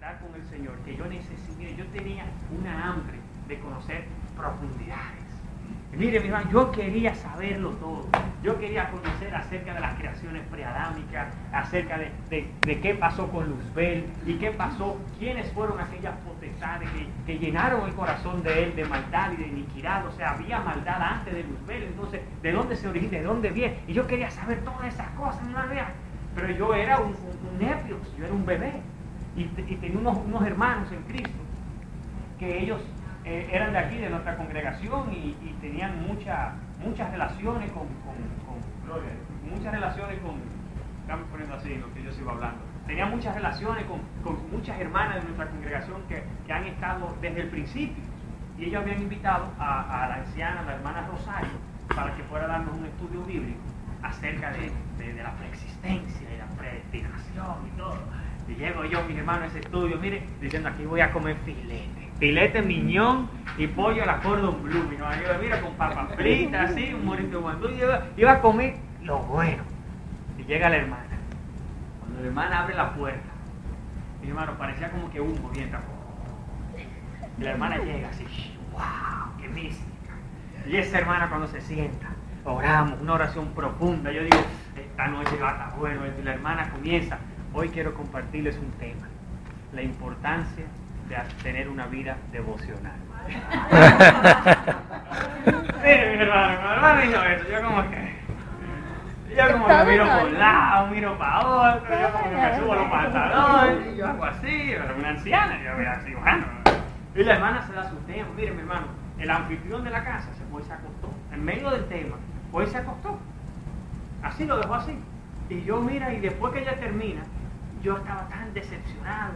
andar con el Señor, que yo necesité, yo tenía una hambre de conocer profundidades. Y mire, mi hermano, yo quería saberlo todo. Yo quería conocer acerca de las creaciones preadámicas, acerca de qué pasó con Luzbel y qué pasó, quiénes fueron aquellas potestades que llenaron el corazón de él de maldad y de iniquidad. O sea, había maldad antes de Luzbel, entonces, ¿de dónde se origina? ¿De dónde viene? Y yo quería saber todas esas cosas, mi hermano. Pero yo era un nepios, yo era un bebé. Y tenía unos hermanos en Cristo que ellos eran de aquí, de nuestra congregación, y tenían muchas relaciones con Gloria, muchas relaciones con, estamos poniendo así lo que yo sigo hablando, tenían muchas relaciones con muchas hermanas de nuestra congregación que han estado desde el principio, y ellos habían invitado a la anciana, la hermana Rosario, para que fuera a darnos un estudio bíblico acerca de la preexistencia y la predestinación y todo. Y llego yo, mis hermanos, a ese estudio, mire, diciendo, aquí voy a comer filete miñón y pollo a la cordon bleu, mi hermano. Yo, mira, con papas fritas, así, un morito de guandú, iba a comer lo bueno. Y llega la hermana. Cuando la hermana abre la puerta, mi hermano, parecía como que humo viento. Y la hermana llega así, wow, qué mística. Y esa hermana cuando se sienta, oramos, una oración profunda. Yo digo, esta noche va a estar bueno. Y la hermana comienza, hoy quiero compartirles un tema, la importancia de tener una vida devocional. Sí, mi hermano dijo eso. Yo como que miro por un lado, miro para otro, yo como que me subo los pantalones, yo hago así, era una anciana, yo voy así, bueno. Y la hermana se da su tema. Mire, mi hermano, el anfitrión de la casa se acostó, en medio del tema, hoy se acostó. Así lo dejó así. Y yo, mira, y después que ella termina, yo estaba tan decepcionado.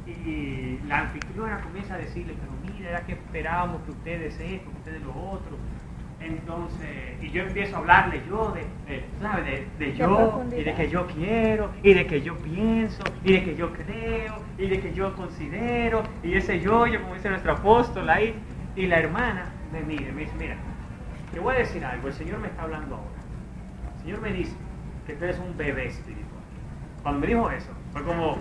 Y la anfitriona comienza a decirle, pero mira, era que esperábamos que ustedes esto, que ustedes lo otro. Entonces, y yo empiezo a hablarle yo de yo, y de que yo quiero, y de que yo pienso, y de que yo creo, y de que yo considero, y ese yo como dice nuestro apóstol ahí. Y la hermana me mira, me dice, mira, te voy a decir algo, el Señor me está hablando ahora. El Señor me dice que tú eres un bebé espiritual. Cuando me dijo eso, fue como,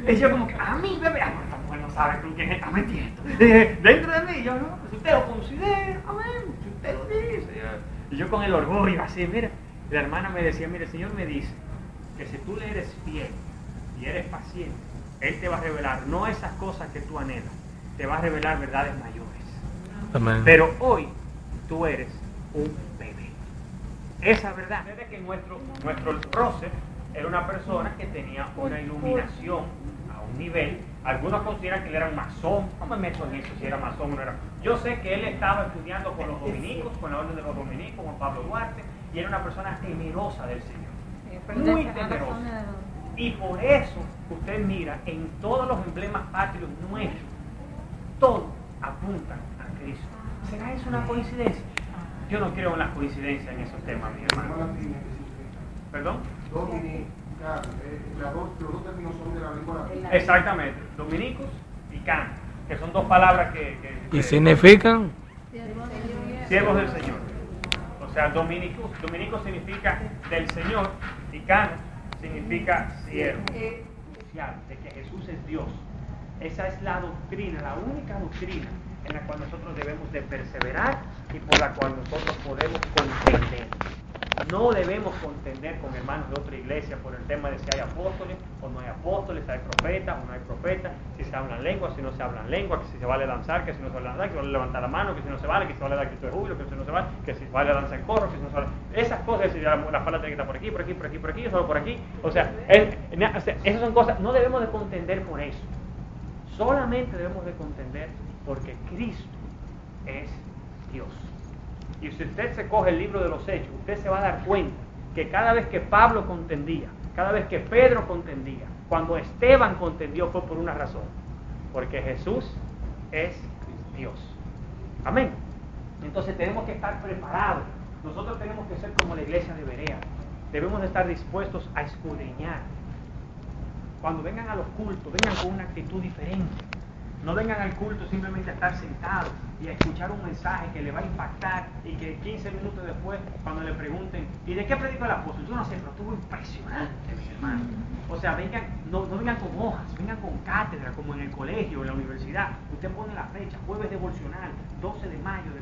y yo como que, a mí, bebé, esta mujer no sabe con quién está metiendo. Dentro de mí, yo no, pues usted lo considera, amén, si usted lo dice. Y yo con el orgullo así, mira, la hermana me decía, mira, el Señor me dice que si tú le eres fiel y eres paciente, Él te va a revelar, no esas cosas que tú anhelas, te va a revelar verdades mayores. Amén. Pero hoy tú eres un bebé. Esa verdad es que nuestro prócer era una persona que tenía una iluminación a un nivel. Algunos consideran que él era un masón. No me meto en eso si era masón o no era. Yo sé que él estaba estudiando con los dominicos, con la orden de los dominicos, con Pablo Duarte, y era una persona temerosa del Señor, muy temerosa. Y por eso usted mira en todos los emblemas patrios nuestros, todos apuntan a Cristo. ¿Será eso una coincidencia? Yo no creo en las coincidencias en esos temas, mi hermano. ¿Perdón? Los dos términos son de la lengua latina. Exactamente, dominicos y can, que son dos palabras que ¿Y significan? siervos del Señor. O sea, dominico significa del Señor y can significa siervo. De que Jesús es Dios. Esa es la doctrina, la única doctrina en la cual nosotros debemos de perseverar y por la cual nosotros podemos contender. No debemos contender con hermanos de otra iglesia por el tema de si hay apóstoles o no hay apóstoles, si hay profetas o no hay profetas, si se hablan lenguas, si no se hablan lenguas, que si se vale danzar, que si no se vale danzar, que si vale levantar la mano, que si no se vale, que si vale dar grito de júbilo, que si no se vale, que si vale danzar en coro, que si no se vale. Esas cosas, si la falda tiene que estar por aquí, por aquí, por aquí, por aquí, solo por aquí. O sea, esas son cosas, no debemos de contender por eso. Solamente debemos de contender porque Cristo es Dios. Y si usted se coge el libro de los Hechos, usted se va a dar cuenta que cada vez que Pablo contendía, cada vez que Pedro contendía, cuando Esteban contendió fue por una razón, porque Jesús es Dios. Amén. Entonces tenemos que estar preparados. Nosotros tenemos que ser como la iglesia de Berea. Debemos de estar dispuestos a escudriñar. Cuando vengan a los cultos, vengan con una actitud diferente. No vengan al culto simplemente a estar sentados y a escuchar un mensaje que le va a impactar y que 15 minutos después, cuando le pregunten, ¿y de qué predicó el apóstol? Yo no sé, pero estuvo impresionante, mi hermano. O sea, vengan, no vengan con hojas, vengan con cátedra, como en el colegio, en la universidad. Usted pone la fecha, jueves devocional, 12 de mayo de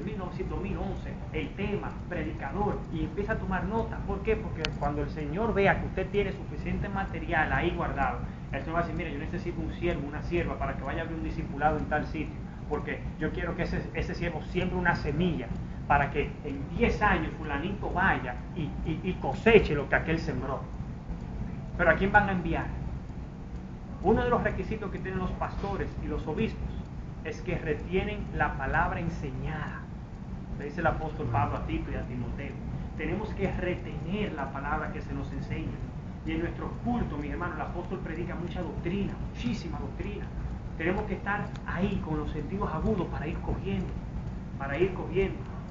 2011, el tema, predicador, y empieza a tomar nota. ¿Por qué? Porque cuando el Señor vea que usted tiene suficiente material ahí guardado, el Señor va a decir, mire, yo necesito un siervo, una sierva, para que vaya a abrir un discipulado en tal sitio, porque yo quiero que ese siervo siembre una semilla, para que en 10 años fulanito vaya y coseche lo que aquel sembró. Pero ¿a quién van a enviar? Uno de los requisitos que tienen los pastores y los obispos es que retienen la palabra enseñada. Le dice el apóstol Pablo a Tito y a Timoteo. Tenemos que retener la palabra que se nos enseña. Y en nuestro culto, mis hermanos, el apóstol predica mucha doctrina, muchísima doctrina. Tenemos que estar ahí con los sentidos agudos para ir cogiendo,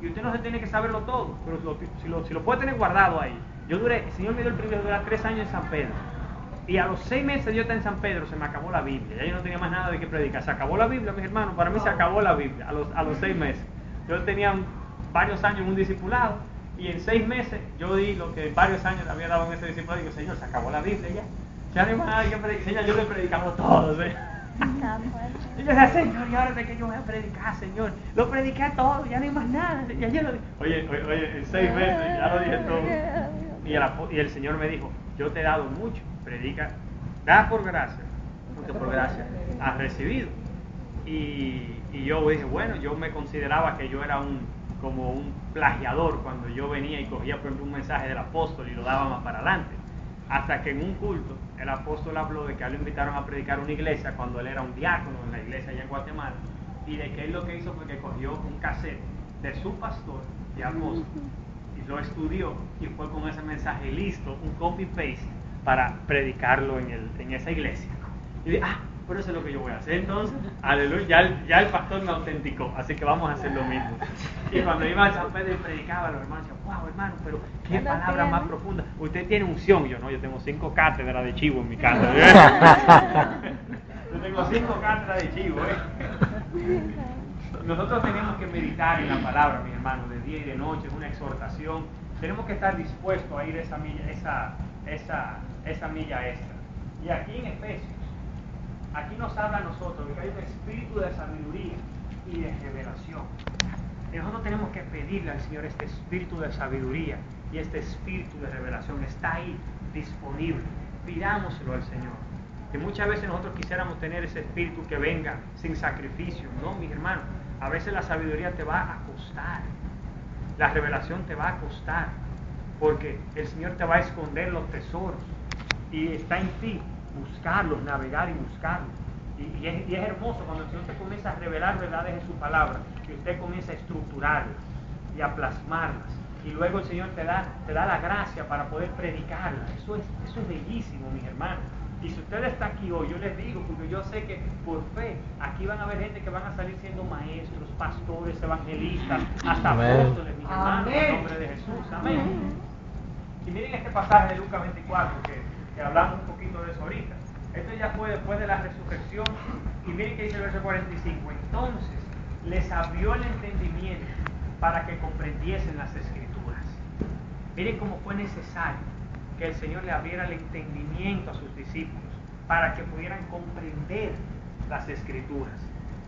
Y usted no se tiene que saberlo todo, pero si lo puede tener guardado ahí. El Señor me dio el privilegio de durar 3 años en San Pedro. Y a los 6 meses de yo estar en San Pedro se me acabó la Biblia. Ya yo no tenía más nada de qué predicar. Se acabó la Biblia, mis hermanos. Para mí se acabó la Biblia a los 6 meses. Yo tenía varios años en un discipulado. Y en 6 meses yo di lo que varios años había dado en ese discipulado. Y digo, Señor, se acabó la Biblia ya. Ya no hay más nada que predicar. Señor, yo le he predicado todo. Y yo decía, Señor, ¿y ahora de qué yo voy a predicar, Señor? Lo prediqué todo, ya no hay más nada. Ya yo lo dije. Oye, en 6 meses ya lo dije todo. Y el Señor me dijo, yo te he dado mucho, predica, da por gracia, porque por gracia has recibido. Y yo dije, bueno, yo me consideraba que yo era como un plagiador cuando yo venía y cogía, por ejemplo, un mensaje del apóstol y lo daba más para adelante. Hasta que en un culto el apóstol habló de que a él lo invitaron a predicar una iglesia cuando él era un diácono en la iglesia allá en Guatemala, y de que él lo que hizo fue que cogió un cassette de su pastor y apóstol y lo estudió y fue con ese mensaje listo, un copy-paste para predicarlo en esa iglesia. Y dije, pero eso es lo que yo voy a hacer entonces. Aleluya, ya el pastor me autenticó, así que vamos a hacer lo mismo. Y cuando iba a San Pedro y predicaba, los hermanos decían, wow, hermano, pero qué palabra más profunda. Usted tiene unción. Yo tengo 5 cátedras de chivo en mi casa. Yo tengo 5 cátedras de chivo. Nosotros tenemos que meditar en la palabra, mis hermanos, de día y de noche, es una exhortación. Tenemos que estar dispuestos a ir esa milla extra. Y aquí en Efesios, aquí nos habla a nosotros de que hay un espíritu de sabiduría y de revelación. Y nosotros tenemos que pedirle al Señor este espíritu de sabiduría y este espíritu de revelación. Está ahí disponible. Pidámoselo al Señor. Que muchas veces nosotros quisiéramos tener ese espíritu que venga sin sacrificio. No, mis hermanos. A veces la sabiduría te va a costar. La revelación te va a costar. Porque el Señor te va a esconder los tesoros. Y está en ti buscarlos, navegar y buscarlos. Y es hermoso cuando el Señor te comienza a revelar verdades en su palabra, que usted comienza a estructurarlas y a plasmarlas. Y luego el Señor te da la gracia para poder predicarlas. Eso es bellísimo, mis hermanos. Y si usted está aquí hoy, yo les digo, porque yo sé que por fe, aquí van a haber gente que van a salir siendo maestros, pastores, evangelistas, hasta apóstoles, mis hermanos, en nombre de Jesús. Amén. Y miren este pasaje de Lucas 24, que hablamos un poquito de eso ahorita. Esto ya fue después de la resurrección. Y miren que dice el verso 45. Entonces les abrió el entendimiento para que comprendiesen las Escrituras. Miren cómo fue necesario que el Señor le abriera el entendimiento a sus discípulos para que pudieran comprender las Escrituras.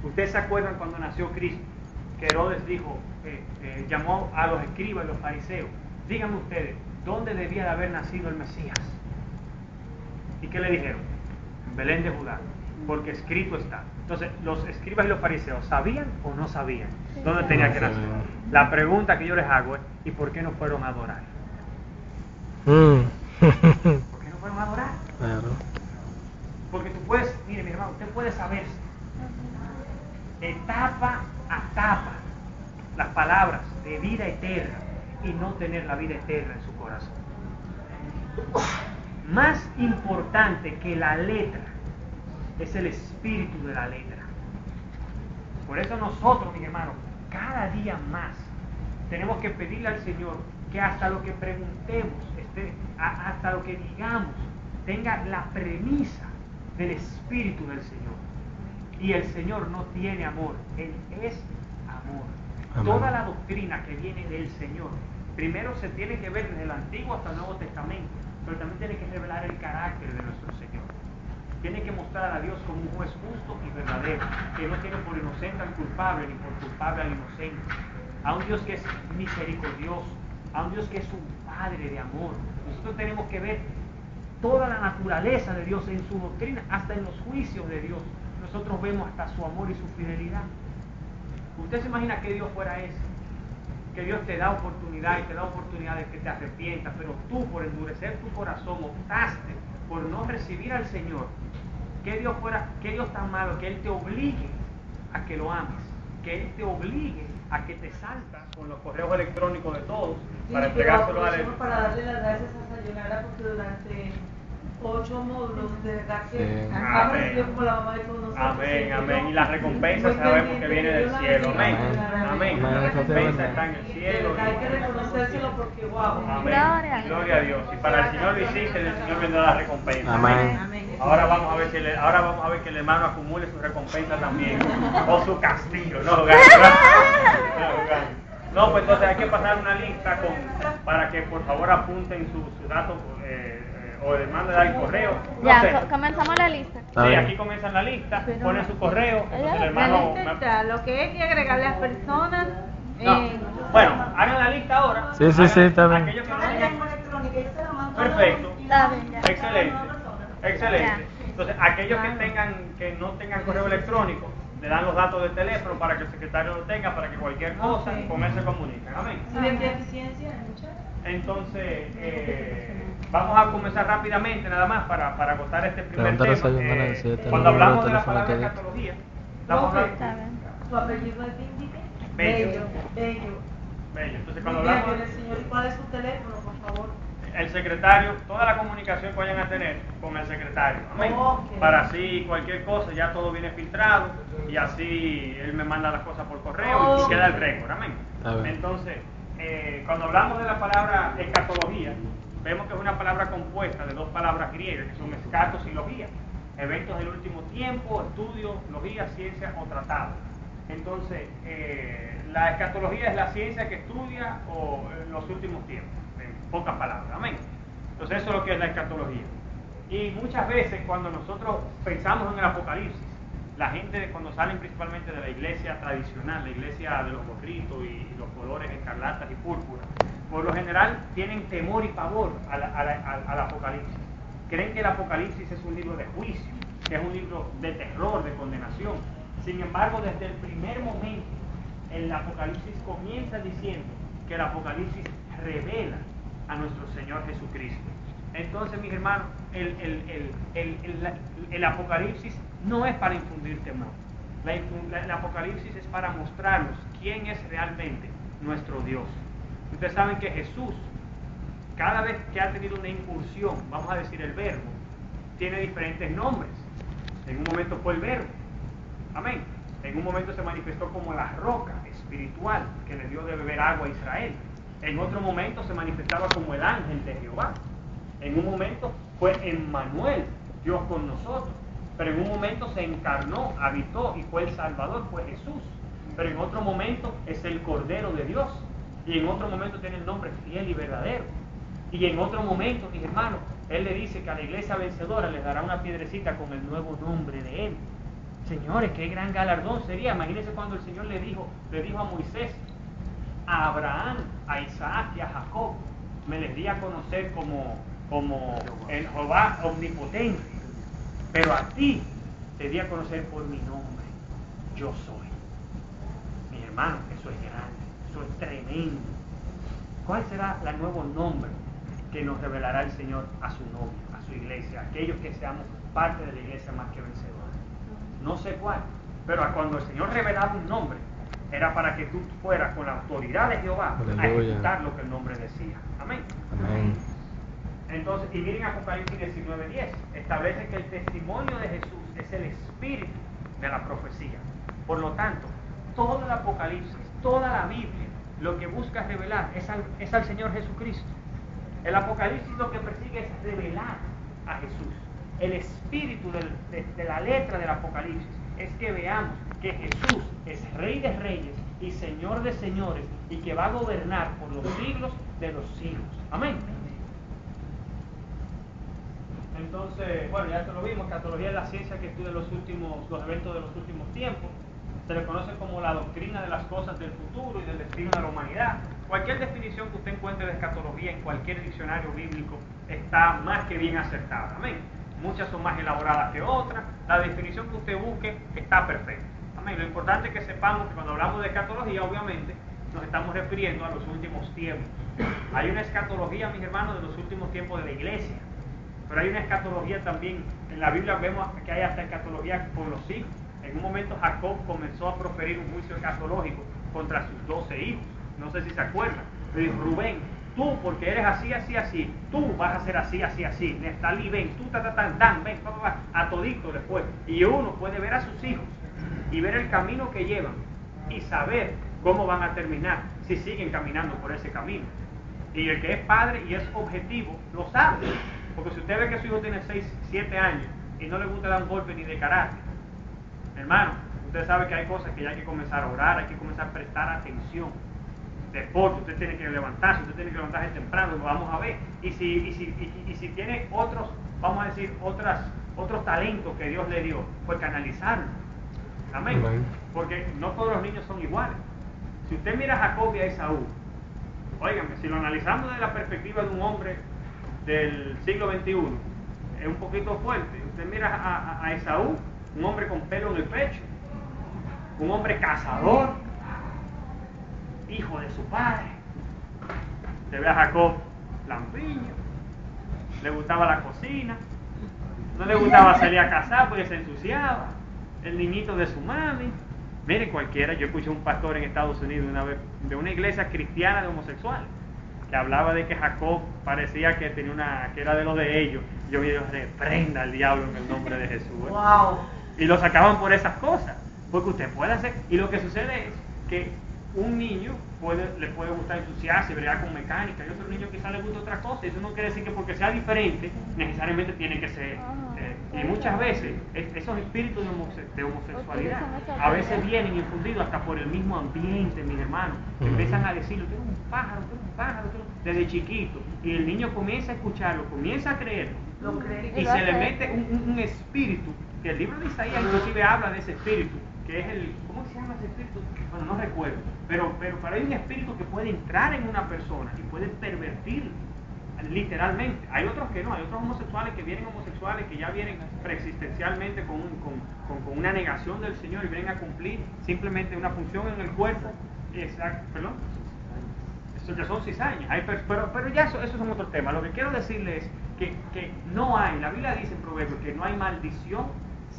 Ustedes se acuerdan cuando nació Cristo, que Herodes dijo, llamó a los escribas y los fariseos, díganme ustedes, ¿dónde debía de haber nacido el Mesías? ¿Y qué le dijeron? En Belén de Judá, porque escrito está. Entonces, los escribas y los fariseos, ¿sabían o no sabían dónde tenía que nacer? La pregunta que yo les hago es, ¿y por qué no fueron a adorar? ¿Por qué no fueron a adorar? Claro. Porque tú puedes, mire mi hermano, usted puede saberse etapa a etapa las palabras de vida eterna y no tener la vida eterna en su corazón. Más importante que la letra es el espíritu de la letra. Por eso nosotros, mis hermanos, cada día más tenemos que pedirle al Señor que hasta lo que preguntemos, hasta lo que digamos, tenga la premisa del espíritu del Señor. Y el Señor no tiene amor, Él es amor. Amén. Toda la doctrina que viene del Señor, primero se tiene que ver desde el Antiguo hasta el Nuevo Testamento, pero también tiene que revelar el carácter de nuestro Señor. Tiene que mostrar a Dios como un juez justo y verdadero, que no tiene por inocente al culpable ni por culpable al inocente. A un Dios que es misericordioso, a un Dios que es un Padre de amor. Nosotros tenemos que ver toda la naturaleza de Dios en su doctrina, hasta en los juicios de Dios. Nosotros vemos hasta su amor y su fidelidad. ¿Usted se imagina que Dios fuera ese? Que Dios te da oportunidad y te da oportunidad de que te arrepientas, pero tú por endurecer tu corazón optaste por no recibir al Señor. Que Dios tan malo que Él te obligue a que lo ames, que Él te obligue a que te saltas con los correos electrónicos de todos para entregárselo a Él. Para darle las gracias a Sayonara porque durante 8 módulos de verdad que ha recibido como la mamá de todos nosotros. Amén, amén. Y la recompensa sabemos que viene del cielo. Amén. Amén. La recompensa está en el cielo. Hay que reconocérselo porque wow. Amén. Gloria a Dios. Y para el Señor lo hiciste, el Señor vendrá la recompensa. Amén. Ahora vamos a ver que el hermano acumule su recompensa también. O su castigo. No, pues entonces hay que pasar una lista para que por favor apunten sus datos. O el hermano le da el correo. Ya, comenzamos la lista. Sí, aquí comienzan la lista, ponen su correo, entonces el hermano... La lista está, lo que hay que agregarle a las personas... Bueno, hagan la lista ahora. Sí, está bien. Aquellos que no tengan... Perfecto. Está bien, ya. Excelente. Entonces, aquellos que no tengan correo electrónico, le dan los datos del teléfono para que el secretario lo tenga, para que cualquier cosa con él se comuniquen. Amén. ¿De deficiencia? Entonces, vamos a comenzar rápidamente nada más para agotar este primer tema. Cuando hablamos de la palabra escatología, estamos hablando... ¿Tu apellido es Índice? Bello. Bello. Entonces, cuando hablamos... Señor, ¿cuál es su teléfono, por favor? El secretario, toda la comunicación que vayan a tener con el secretario. Amén. Okay. Para así cualquier cosa, ya todo viene filtrado y así él me manda las cosas por correo y queda el récord. Amén. Entonces, cuando hablamos de la palabra escatología, vemos que es una palabra compuesta de dos palabras griegas, que son escatos y logía. Eventos del último tiempo, estudio, logía, ciencia o tratado. Entonces, la escatología es la ciencia que estudia los últimos tiempos, en pocas palabras. Amén. Entonces, eso es lo que es la escatología. Y muchas veces cuando nosotros pensamos en el Apocalipsis, la gente cuando salen principalmente de la iglesia tradicional, la iglesia de los gorritos y los colores escarlatas y púrpura, por lo general tienen temor y pavor al Apocalipsis. Creen que el Apocalipsis es un libro de juicio, que es un libro de terror, de condenación. Sin embargo, desde el primer momento, el Apocalipsis comienza diciendo que el Apocalipsis revela a nuestro Señor Jesucristo. Entonces, mis hermanos, el Apocalipsis no es para infundir temor. El Apocalipsis es para mostrarnos quién es realmente nuestro Dios. Ustedes saben que Jesús, cada vez que ha tenido una incursión, vamos a decir el verbo, tiene diferentes nombres. En un momento fue el verbo. Amén. En un momento se manifestó como la roca espiritual que le dio de beber agua a Israel. En otro momento se manifestaba como el ángel de Jehová. En un momento fue Emmanuel, Dios con nosotros. Pero en un momento se encarnó, habitó y fue el Salvador, fue Jesús. Pero en otro momento es el Cordero de Dios. Y en otro momento tiene el nombre fiel y verdadero. Y en otro momento, mis hermanos, Él le dice que a la iglesia vencedora les dará una piedrecita con el nuevo nombre de Él. Señores, qué gran galardón sería. Imagínense cuando el Señor le dijo a Moisés, a Abraham, a Isaac y a Jacob, me les di a conocer como el Jehová omnipotente, pero a ti te di a conocer por mi nombre, yo soy. Mis hermanos, eso es grande, eso es tremendo. ¿Cuál será el nuevo nombre que nos revelará el Señor a su novia, a su iglesia, aquellos que seamos parte de la iglesia más que vencedora? No sé cuál, pero cuando el Señor revelaba un nombre, era para que tú fueras con la autoridad de Jehová a ejecutar lo que el nombre decía. Amén. Amén. Entonces, y miren Apocalipsis 19:10, establece que el testimonio de Jesús es el espíritu de la profecía. Por lo tanto, todo el Apocalipsis, toda la Biblia, lo que busca revelar es al Señor Jesucristo. El Apocalipsis lo que persigue es revelar a Jesús. El espíritu de la letra del Apocalipsis es que veamos que Jesús es Rey de Reyes y Señor de Señores y que va a gobernar por los siglos de los siglos. Amén. Entonces, bueno, ya esto lo vimos, escatología es la ciencia que estudia los eventos de los últimos tiempos. Se le conoce como la doctrina de las cosas del futuro y del destino de la humanidad. Cualquier definición que usted encuentre de escatología en cualquier diccionario bíblico está más que bien acertada. Amén. Muchas son más elaboradas que otras. La definición que usted busque está perfecta. Amén. Lo importante es que sepamos que cuando hablamos de escatología, obviamente, nos estamos refiriendo a los últimos tiempos. Hay una escatología, mis hermanos, de los últimos tiempos de la iglesia. Pero hay una escatología también. En la Biblia vemos que hay hasta escatología con los hijos. En un momento Jacob comenzó a proferir un juicio escatológico contra sus 12 hijos. No sé si se acuerdan. Le dijo: Rubén, tú porque eres así, así, así, tú vas a ser así, así, así. Neftalí, ven, tú, dan, ven, a todito después. Y uno puede ver a sus hijos y ver el camino que llevan y saber cómo van a terminar si siguen caminando por ese camino. Y el que es padre y es objetivo lo sabe. Porque si usted ve que su hijo tiene 6, 7 años y no le gusta dar un golpe ni de carácter, hermano, usted sabe que hay cosas que ya hay que comenzar a orar, hay que comenzar a prestar atención. Deporte, usted tiene que levantarse, usted tiene que levantarse temprano, lo vamos a ver. Y si tiene otros, vamos a decir, otros talentos que Dios le dio, pues canalizarlo. Amén. Porque no todos los niños son iguales. Si usted mira a Jacob y a Esaú, óigame, si lo analizamos desde la perspectiva de un hombre del siglo XXI, es un poquito fuerte. Usted mira a Esaú, un hombre con pelo en el pecho, un hombre cazador, hijo de su padre. Se ve a Jacob lampiño, le gustaba la cocina, no le gustaba salir a cazar porque se ensuciaba, el niñito de su mami. Mire, cualquiera, yo escuché a un pastor en Estados Unidos una vez de una iglesia cristiana de homosexuales que hablaba de que Jacob parecía que tenía que era de los de ellos. Yo me dije: reprenda al diablo en el nombre de Jesús. Wow. Y lo sacaban por esas cosas, porque usted puede hacer. Y lo que sucede es que un niño le puede gustar ensuciarse, bregar con mecánica, y otro niño quizás le gusta otra cosa. Y eso no quiere decir que porque sea diferente necesariamente tiene que ser. Y muchas veces esos espíritus de homosexualidad a veces vienen infundidos hasta por el mismo ambiente, mis hermanos, que empiezan a decirlo: tú eres un pájaro, desde chiquito. Y el niño comienza a escucharlo, comienza a creerlo, y se le mete un espíritu, que el libro de Isaías inclusive habla de ese espíritu, que es ¿cómo se llama ese espíritu? Bueno, no recuerdo, pero hay un espíritu que puede entrar en una persona y puede pervertirlo, literalmente. Hay otros que no, hay otros homosexuales que ya vienen preexistencialmente con una negación del Señor y vienen a cumplir simplemente una función en el cuerpo. Perdón, eso ya son cizañas. Pero ya eso es otro tema. Lo que quiero decirles es que no hay, la Biblia dice en Proverbios que no hay maldición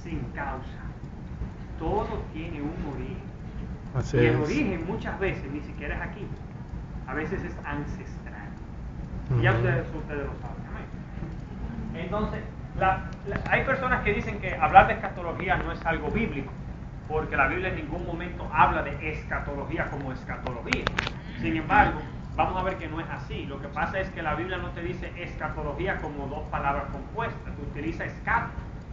sin causa. Todo tiene un origen. Así y el origen muchas veces ni siquiera es aquí, a veces es ancestral. Y ya ustedes lo saben. Amén. Entonces, hay personas que dicen que hablar de escatología no es algo bíblico, porque la Biblia en ningún momento habla de escatología como escatología. Sin embargo, vamos a ver que no es así. Lo que pasa es que la Biblia no te dice escatología como dos palabras compuestas, te utiliza escato.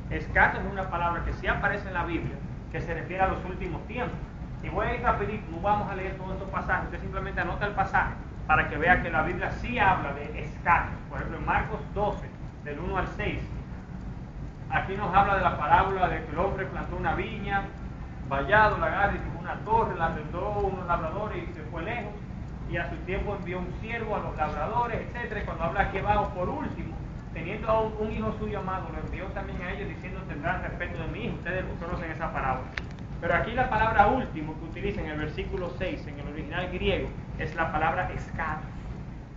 Escato es una palabra que sí aparece en la Biblia, que se refiere a los últimos tiempos. Y voy a ir rapidito, no vamos a leer todos estos pasajes, usted simplemente anota el pasaje para que vea que la Biblia sí habla de escato. Por ejemplo, en Marcos 12, del 1 al 6, aquí nos habla de la parábola de que el hombre plantó una viña, vallado, la agarró y fijó una torre, la arrendó unos labradores y se fue lejos, y a su tiempo envió un siervo a los labradores, etc. Y cuando habla aquí abajo, por último, teniendo a un hijo suyo amado, lo envió también a ellos diciendo: tendrán respeto de mi hijo. Ustedes conocen esa parábola. Pero aquí la palabra último que utiliza en el versículo 6, en el original griego, es la palabra escatos.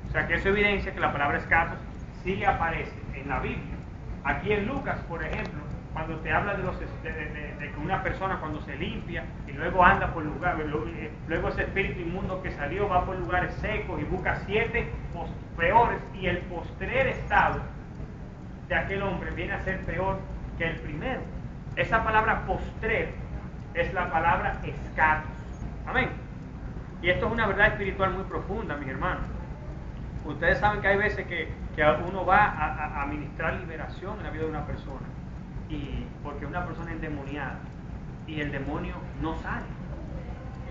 O sea que eso evidencia que la palabra escatos sí aparece en la Biblia. Aquí en Lucas, por ejemplo, cuando te habla de que una persona cuando se limpia y luego anda por lugares, luego ese espíritu inmundo que salió va por lugares secos y busca 7 peores, y el postrer estado de aquel hombre viene a ser peor que el primero. Esa palabra postrer es la palabra escatos. Amén. Y esto es una verdad espiritual muy profunda, mis hermanos. Ustedes saben que hay veces que uno va a ministrar liberación en la vida de una persona, y porque una persona endemoniada, y el demonio no sale.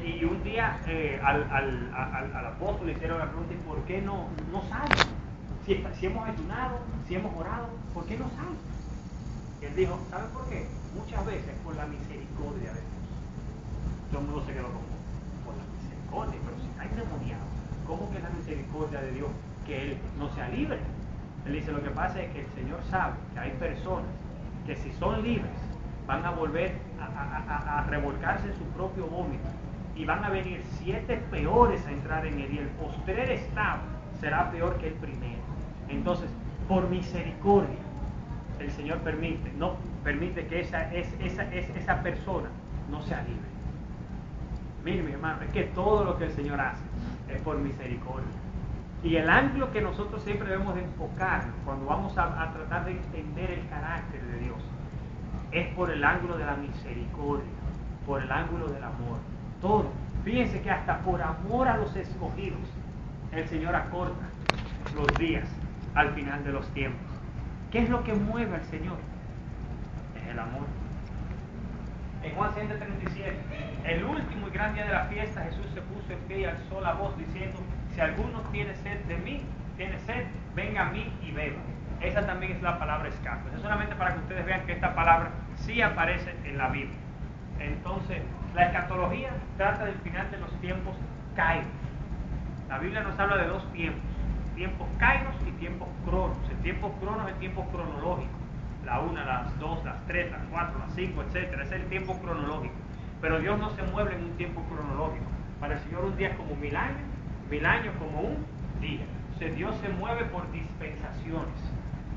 Y un día al apóstol le hicieron la pregunta, ¿y por qué no sale? Si hemos ayunado, si hemos orado, ¿por qué no sale? Y él dijo, ¿saben por qué? Muchas veces por la misericordia de Dios. Todo el mundo se quedó como, por la misericordia, pero si está endemoniado, ¿cómo que es la misericordia de Dios que él no sea libre? Él dice, lo que pasa es que el Señor sabe que hay personas que si son libres van a volver a revolcarse en su propio vómito y van a venir 7 peores a entrar en él y el postrer estado será peor que el primero. Entonces, por misericordia, el Señor permite que esa persona no sea libre. Miren, mis hermanos, es que todo lo que el Señor hace es por misericordia. Y el ángulo que nosotros siempre debemos de enfocarnos cuando vamos a tratar de entender el carácter de Dios es por el ángulo de la misericordia, por el ángulo del amor. Todo. Fíjense que hasta por amor a los escogidos, el Señor acorta los días al final de los tiempos. ¿Qué es lo que mueve al Señor? Es el amor. En Juan 137, el último y gran día de la fiesta, Jesús se puso en pie y alzó la voz diciendo, si alguno tiene sed de mí, tiene sed, venga a mí y beba. Esa también es la palabra escape. Es solamente para que ustedes vean que esta palabra sí aparece en la Biblia. Entonces, la escatología trata del final de los tiempos kairos. La Biblia nos habla de 2 tiempos, tiempos kairos y tiempos cronos. El tiempo cronos es el tiempo cronológico. La 1, las 2, las 3, las 4, las 5, etc. Es el tiempo cronológico. Pero Dios no se mueve en un tiempo cronológico. Para el Señor un día es como 1000 años, 1000 años como un día. Entonces Dios se mueve por dispensaciones,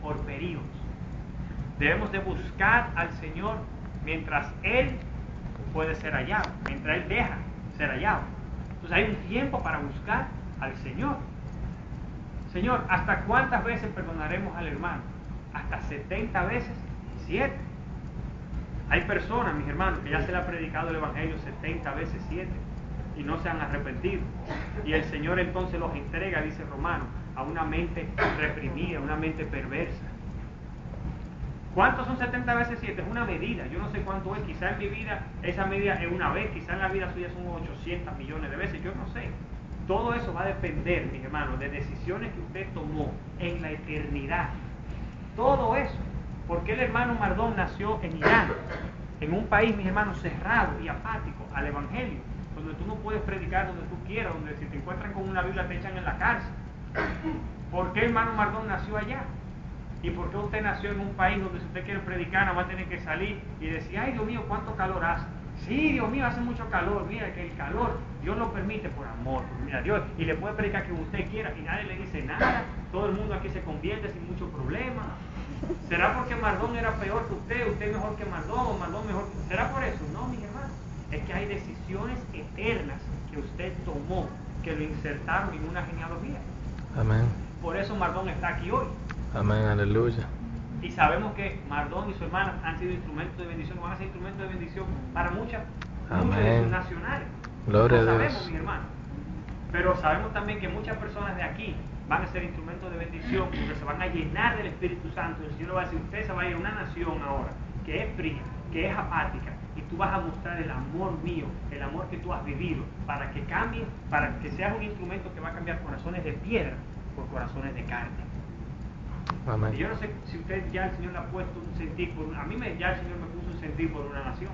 por periodos. Debemos de buscar al Señor mientras Él puede ser hallado, mientras Él deja ser hallado. Entonces hay un tiempo para buscar al Señor. Señor, ¿hasta cuántas veces perdonaremos al hermano? Hasta 70 veces 7. Hay personas, mis hermanos, que ya se le ha predicado el Evangelio 70 veces 7 y no se han arrepentido. Y el Señor entonces los entrega, dice Romano, a una mente reprimida, una mente perversa. ¿Cuántos son 70 veces 7? Es una medida, yo no sé cuánto es, quizá en mi vida esa medida es una vez, quizá en la vida suya son 800 millones de veces, yo no sé. Todo eso va a depender, mis hermanos, de decisiones que usted tomó en la eternidad. Todo eso. Porque el hermano Mardón nació en Irán, en un país, mis hermanos, cerrado y apático al Evangelio, donde tú no puedes predicar donde tú quieras, donde si te encuentran con una Biblia te echan en la cárcel. ¿Por qué el hermano Mardón nació allá? ¿Y por qué usted nació en un país donde si usted quiere predicar nada más tiene que salir y decir, ay Dios mío, cuánto calor hace? Sí, Dios mío, hace mucho calor. Mira que el calor Dios lo permite por amor. Mira, Dios, y le puede predicar que usted quiera y nadie le dice nada. Todo el mundo aquí se convierte sin mucho problema. ¿Será porque Mardón era peor que usted mejor que Mardón, o Mardón mejor que usted? ¿Será por eso? No, mis hermanos. Es que hay decisiones eternas que usted tomó que lo insertaron en una genealogía. Amén. Por eso Mardón está aquí hoy. Amén, aleluya. Y sabemos que Mardón y su hermana han sido instrumentos de bendición, van a ser instrumentos de bendición para muchos de sus nacionales. Gloria a Dios. Sabemos, mis hermanos. Pero sabemos también que muchas personas de aquí van a ser instrumentos de bendición porque se van a llenar del Espíritu Santo. El Señor va a decir, usted se va a ir a una nación ahora que es fría, que es apática, y tú vas a mostrar el amor mío, el amor que tú has vivido, para que cambie, para que seas un instrumento que va a cambiar corazones de piedra por corazones de carne. Amén. Y yo no sé si usted ya el Señor le ha puesto un sentir por una, ya el Señor me puso un sentir por una nación,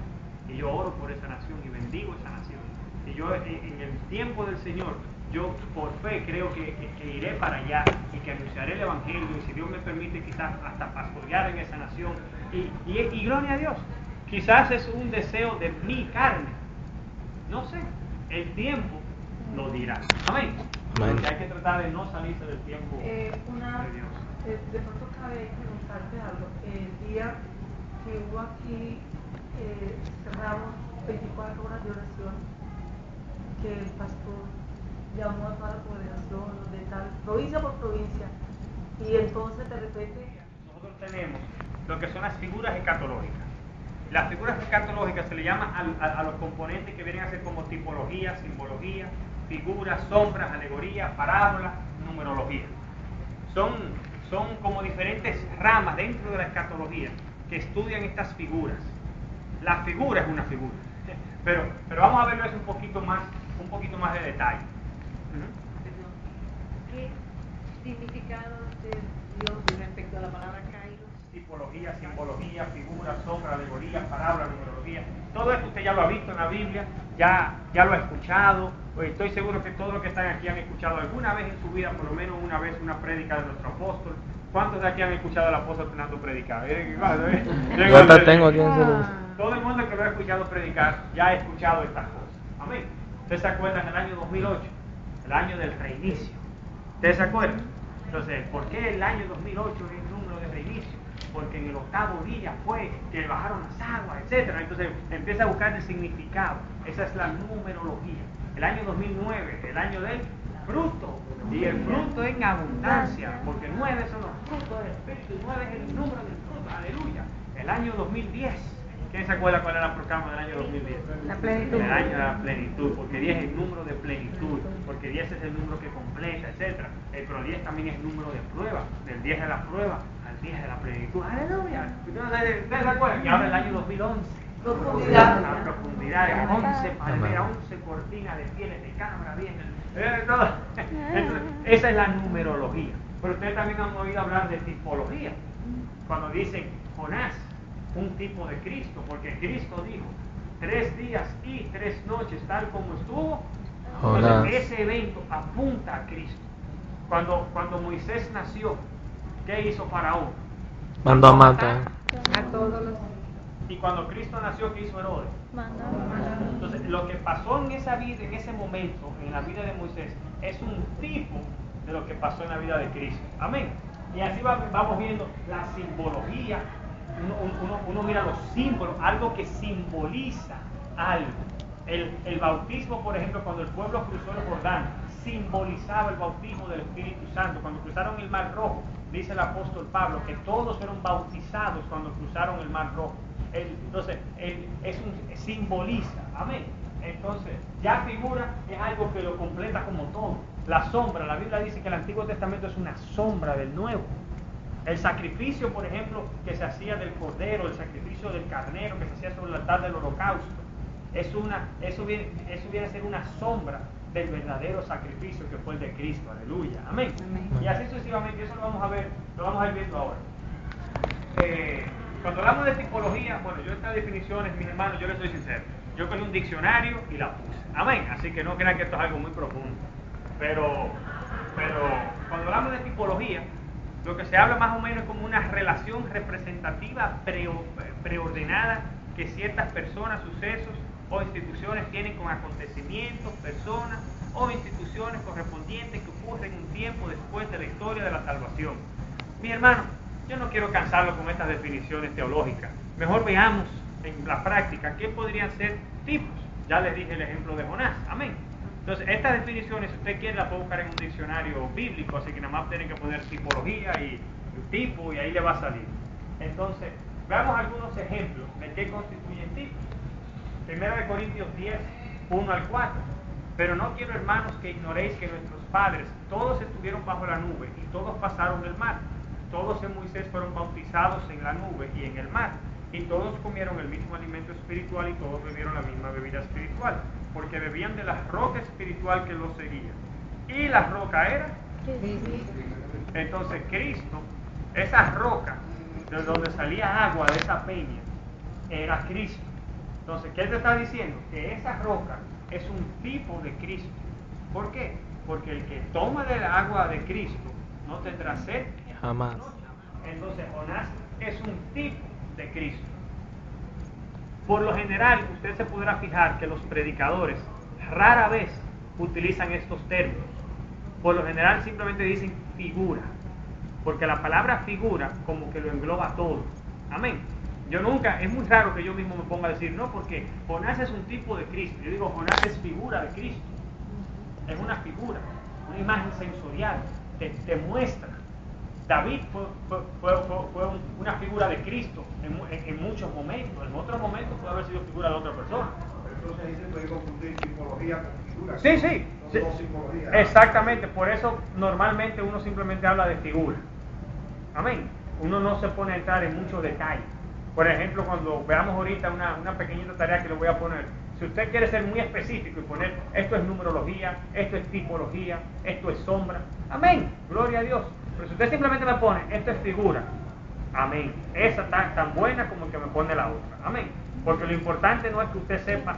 y yo oro por esa nación y bendigo esa nación. Y yo en el tiempo del Señor, yo por fe creo que iré para allá y que anunciaré el Evangelio, y si Dios me permite quizás hasta pastorear en esa nación, y gloria a Dios. Quizás es un deseo de mi carne, no sé, el tiempo lo dirá. Amén. Amén. Porque hay que tratar de no salirse del tiempo de Dios. De pronto cabe preguntarte algo. El día que hubo aquí, cerramos 24 horas de oración, que el pastor llamó a toda la población de tal, provincia por provincia, y entonces de repente... Nosotros tenemos lo que son las figuras escatológicas. Las figuras escatológicas se le llama a los componentes que vienen a ser como tipología, simbología, figuras, sombras, alegorías, parábolas, numerología. Son como diferentes ramas dentro de la escatología que estudian estas figuras. La figura es una figura. Pero vamos a verlo eso un poquito más de detalle. ¿Qué significado de Dios respecto a la palabra kairos? Tipología, simbología, figura, sombra, alegoría, parábola, numerología. Todo esto usted ya lo ha visto en la Biblia, ya lo ha escuchado. Pues estoy seguro que todos los que están aquí han escuchado alguna vez en su vida, por lo menos una vez, una prédica de nuestro apóstol. ¿Cuántos de aquí han escuchado al apóstol Fernando predicar? Yo hasta tengo aquí en celular. Todo el mundo que lo ha escuchado predicar ya ha escuchado estas cosas. Amén. ¿Ustedes se acuerdan del año 2008? El año del reinicio. ¿Ustedes se acuerdan? Entonces, ¿por qué el año 2008 es el número de reinicio? Porque en el octavo día fue que bajaron las aguas, etc. Entonces empieza a buscar el significado. Esa es la numerología. El año 2009, el año del fruto. Y el fruto en abundancia, porque 9 son los frutos del Espíritu y 9 es el número del fruto. Aleluya. El año 2010. ¿Quién se acuerda cuál era la proclama del año 2010? La plenitud. El año de la plenitud, porque 10 es el número de plenitud, porque 10 es el número que completa, etc. Pero 10 también es el número de prueba, del 10 de la prueba al 10 de la plenitud. ¡Aleluya! ¿Ustedes se acuerdan? Y ahora el año 2011. Profundidad. La profundidad, 11 palmeras, 11 cortinas de pieles de cabra, bien. Entonces, esa es la numerología. Pero ustedes también han oído hablar de tipología. Cuando dicen Jonás, un tipo de Cristo, porque Cristo dijo 3 días y 3 noches tal como estuvo. Jonás. Entonces ese evento apunta a Cristo. Cuando Moisés nació, ¿qué hizo Faraón? Mandó a matar. A todos los. Y cuando Cristo nació, ¿qué hizo Herodes? Entonces, lo que pasó en esa vida, en ese momento, en la vida de Moisés, es un tipo de lo que pasó en la vida de Cristo. Amén. Y así vamos viendo la simbología. Uno mira los símbolos, algo que simboliza algo. El bautismo, por ejemplo, cuando el pueblo cruzó el Jordán, simbolizaba el bautismo del Espíritu Santo. Cuando cruzaron el Mar Rojo, dice el apóstol Pablo, que todos fueron bautizados cuando cruzaron el Mar Rojo. Entonces, simboliza, amén. Entonces, ya figura es algo que lo completa como todo. La sombra, la Biblia dice que el Antiguo Testamento es una sombra del Nuevo. El sacrificio, por ejemplo, que se hacía del cordero, el sacrificio del carnero que se hacía sobre el altar del holocausto, eso viene a ser una sombra del verdadero sacrificio que fue el de Cristo. Aleluya, amén. Y así sucesivamente, eso lo vamos a ir viendo ahora. Cuando hablamos de tipología, bueno, yo estas definiciones, mis hermanos, yo les soy sincero, yo cogí un diccionario y la puse, amén, así que no crean que esto es algo muy profundo, pero cuando hablamos de tipología, lo que se habla más o menos es como una relación representativa preordenada que ciertas personas, sucesos o instituciones tienen con acontecimientos, personas o instituciones correspondientes que ocurren un tiempo después de la historia de la salvación. Mi hermano, yo no quiero cansarlo con estas definiciones teológicas. Mejor veamos en la práctica qué podrían ser tipos. Ya les dije el ejemplo de Jonás. Amén. Entonces, estas definiciones, si usted quiere, las puede buscar en un diccionario bíblico, así que nada más tienen que poner tipología y tipo y ahí le va a salir. Entonces, veamos algunos ejemplos de qué constituyen tipos. 1 Corintios 10, 1 al 4. Pero no quiero, hermanos, que ignoréis que nuestros padres todos estuvieron bajo la nube y todos pasaron el mar. Todos en Moisés fueron bautizados en la nube y en el mar, y todos comieron el mismo alimento espiritual y todos bebieron la misma bebida espiritual, porque bebían de la roca espiritual que los seguía. Y la roca era entonces Cristo. Esa roca de donde salía agua de esa peña era Cristo. Entonces, ¿qué te está diciendo? Que esa roca es un tipo de Cristo. ¿Por qué? Porque el que toma del agua de Cristo no tendrá sed Jamás. Entonces Jonás es un tipo de Cristo. Por lo general, usted se podrá fijar que los predicadores rara vez utilizan estos términos. Por lo general simplemente dicen figura, porque la palabra figura como que lo engloba todo. Amén. Yo nunca, es muy raro que yo mismo me ponga a decir, no, porque Jonás es un tipo de Cristo. Yo digo, Jonás es figura de Cristo. Es una figura, una imagen sensorial, te muestra. David fue una figura de Cristo en muchos momentos. En otros momentos puede haber sido figura de otra persona. Entonces dice que puede confundir tipología con figura. Sí. Son dos simbologías. Exactamente, por eso normalmente uno simplemente habla de figura. Amén. Uno no se pone a entrar en muchos detalles. Por ejemplo, cuando veamos ahorita una pequeñita tarea que le voy a poner, si usted quiere ser muy específico y poner esto es numerología, esto es tipología, esto es sombra, amén, gloria a Dios. Pero si usted simplemente me pone esto es figura, amén, esa está tan buena como el que me pone la otra, amén. Porque lo importante no es que usted sepa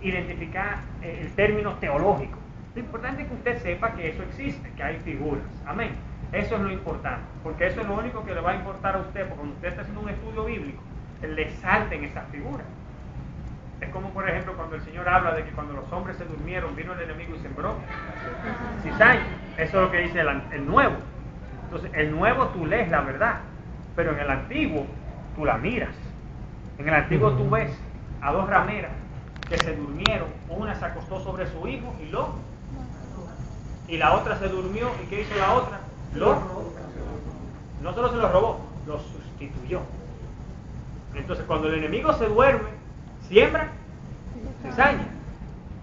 identificar el término teológico, lo importante es que usted sepa que eso existe, que hay figuras, amén. Eso es lo importante, porque eso es lo único que le va a importar a usted, porque cuando usted está haciendo un estudio bíblico, le salten esas figuras. Es como por ejemplo cuando el Señor habla de que cuando los hombres se durmieron, vino el enemigo y sembró cizaña. Eso es lo que dice el Nuevo. Entonces, el Nuevo tú lees la verdad, pero en el Antiguo tú la miras. En el Antiguo tú ves a dos rameras que se durmieron, una se acostó sobre su hijo y la otra se durmió, ¿y qué hizo la otra? No solo se lo robó, lo sustituyó. Entonces cuando el enemigo se duerme, siembra cizaña.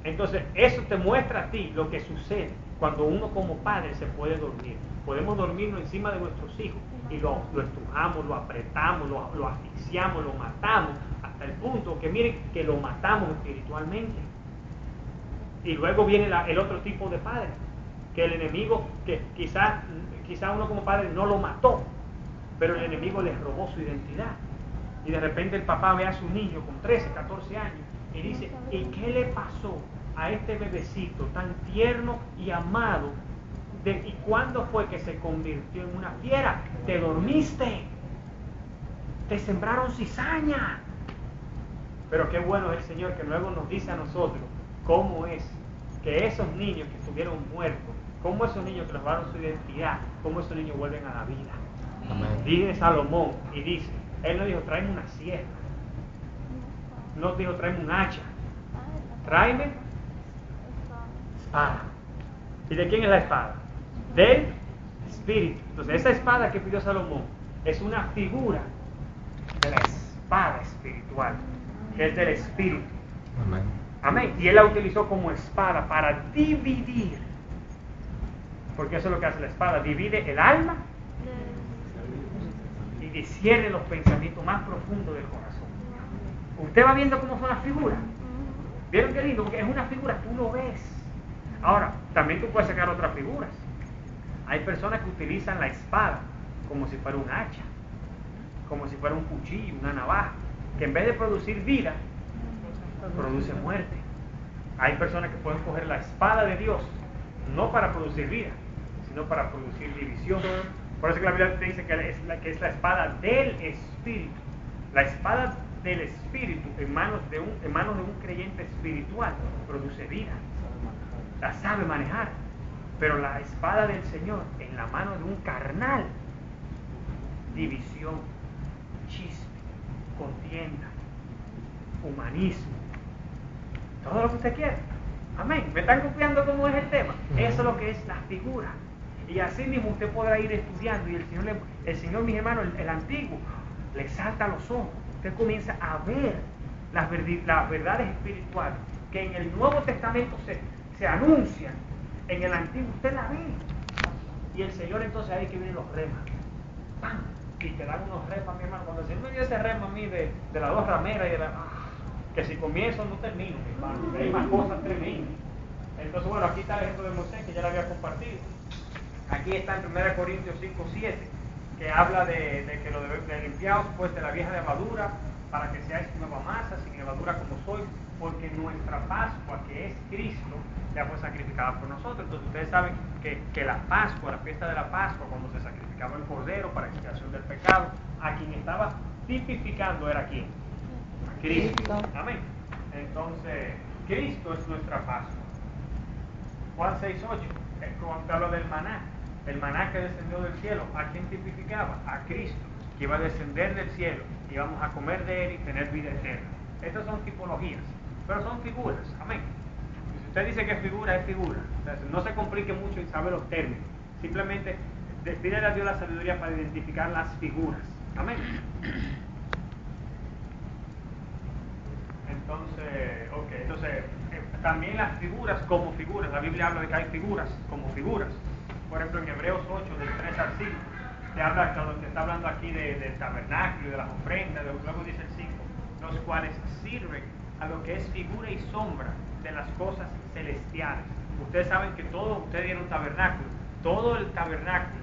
Entonces eso te muestra a ti lo que sucede cuando uno como padre se puede dormir. Podemos dormirnos encima de nuestros hijos y lo estrujamos, lo apretamos, lo asfixiamos, lo matamos, hasta el punto que miren que lo matamos espiritualmente. Y luego viene el otro tipo de padre, que el enemigo, que quizá uno como padre no lo mató, pero el enemigo les robó su identidad. Y de repente el papá ve a su niño con 13, 14 años y dice, ¿y qué le pasó a este bebecito tan tierno y amado? ¿Y cuándo fue que se convirtió en una fiera? Te dormiste, te sembraron cizaña. Pero qué bueno es el Señor que luego nos dice a nosotros cómo es que esos niños que estuvieron muertos, cómo esos niños que les robaron su identidad, cómo esos niños vuelven a la vida. Amén. Dice Salomón y dice, él no dijo tráeme una sierra, no dijo tráeme un hacha, tráeme espada. ¿Y de quién es la espada? Del Espíritu. Entonces esa espada que pidió Salomón es una figura de la espada espiritual, que es del Espíritu. Amén. Amén. Y él la utilizó como espada para dividir, porque eso es lo que hace la espada, divide el alma y discierne los pensamientos más profundos del corazón. Usted va viendo cómo son las figuras. ¿Vieron qué lindo? Porque es una figura, tú lo ves. Ahora, también tú puedes sacar otras figuras. Hay personas que utilizan la espada como si fuera un hacha, como si fuera un cuchillo, una navaja, que en vez de producir vida, produce muerte. Hay personas que pueden coger la espada de Dios, no para producir vida, sino para producir división. Por eso que la Biblia te dice que es la espada del Espíritu. La espada del Espíritu en manos de un creyente espiritual produce vida. La sabe manejar. Pero la espada del Señor en la mano de un carnal, división, chisme, contienda, humanismo, todo lo que usted quiera. Amén. ¿Me están copiando cómo es el tema? Eso es lo que es la figura. Y así mismo usted podrá ir estudiando y el Señor, mis hermanos, el antiguo, le salta a los ojos. Usted comienza a ver las verdades espirituales que en el Nuevo Testamento se anuncian. En el Antiguo usted la ve. Y el Señor entonces ahí que vienen los remas. ¡Pam! Y te dan unos remas, mi hermano. Cuando el Señor me dio ese rema a mí de las dos rameras y de que si comienzo no termino, mi hermano. Hay más cosas tremendas. Entonces, bueno, aquí está el ejemplo de Moisés que ya lo había compartido. Aquí está en 1 Corintios 5:7, que habla de que lo de limpiados pues de la vieja levadura, para que seáis nueva masa, sin levadura como sois, porque nuestra Pascua, que es Cristo, ya fue sacrificada por nosotros. Entonces ustedes saben que la Pascua, la fiesta de la Pascua, cuando se sacrificaba el cordero para expiación del pecado, a quien estaba tipificando era ¿quién? A Cristo. Amén. Entonces, Cristo es nuestra Pascua. Juan 6:8, cuando habla del maná, el maná que descendió del cielo, ¿a quién tipificaba? A Cristo, que iba a descender del cielo, y íbamos a comer de él y tener vida eterna. Estas son tipologías, pero son figuras. Amén. Si usted dice que es figura, es figura. Entonces, no se complique mucho y sabe los términos. Simplemente pídele a Dios la sabiduría para identificar las figuras. Amén. Entonces, también las figuras como figuras. La Biblia habla de que hay figuras como figuras. Por ejemplo, en Hebreos 8, del 3 al 5, te habla, cuando te está hablando aquí del tabernáculo, de las ofrendas, luego dice el 5, los cuales sirven a lo que es figura y sombra de las cosas celestiales. Ustedes saben que todo, ustedes dieron tabernáculo, todo el tabernáculo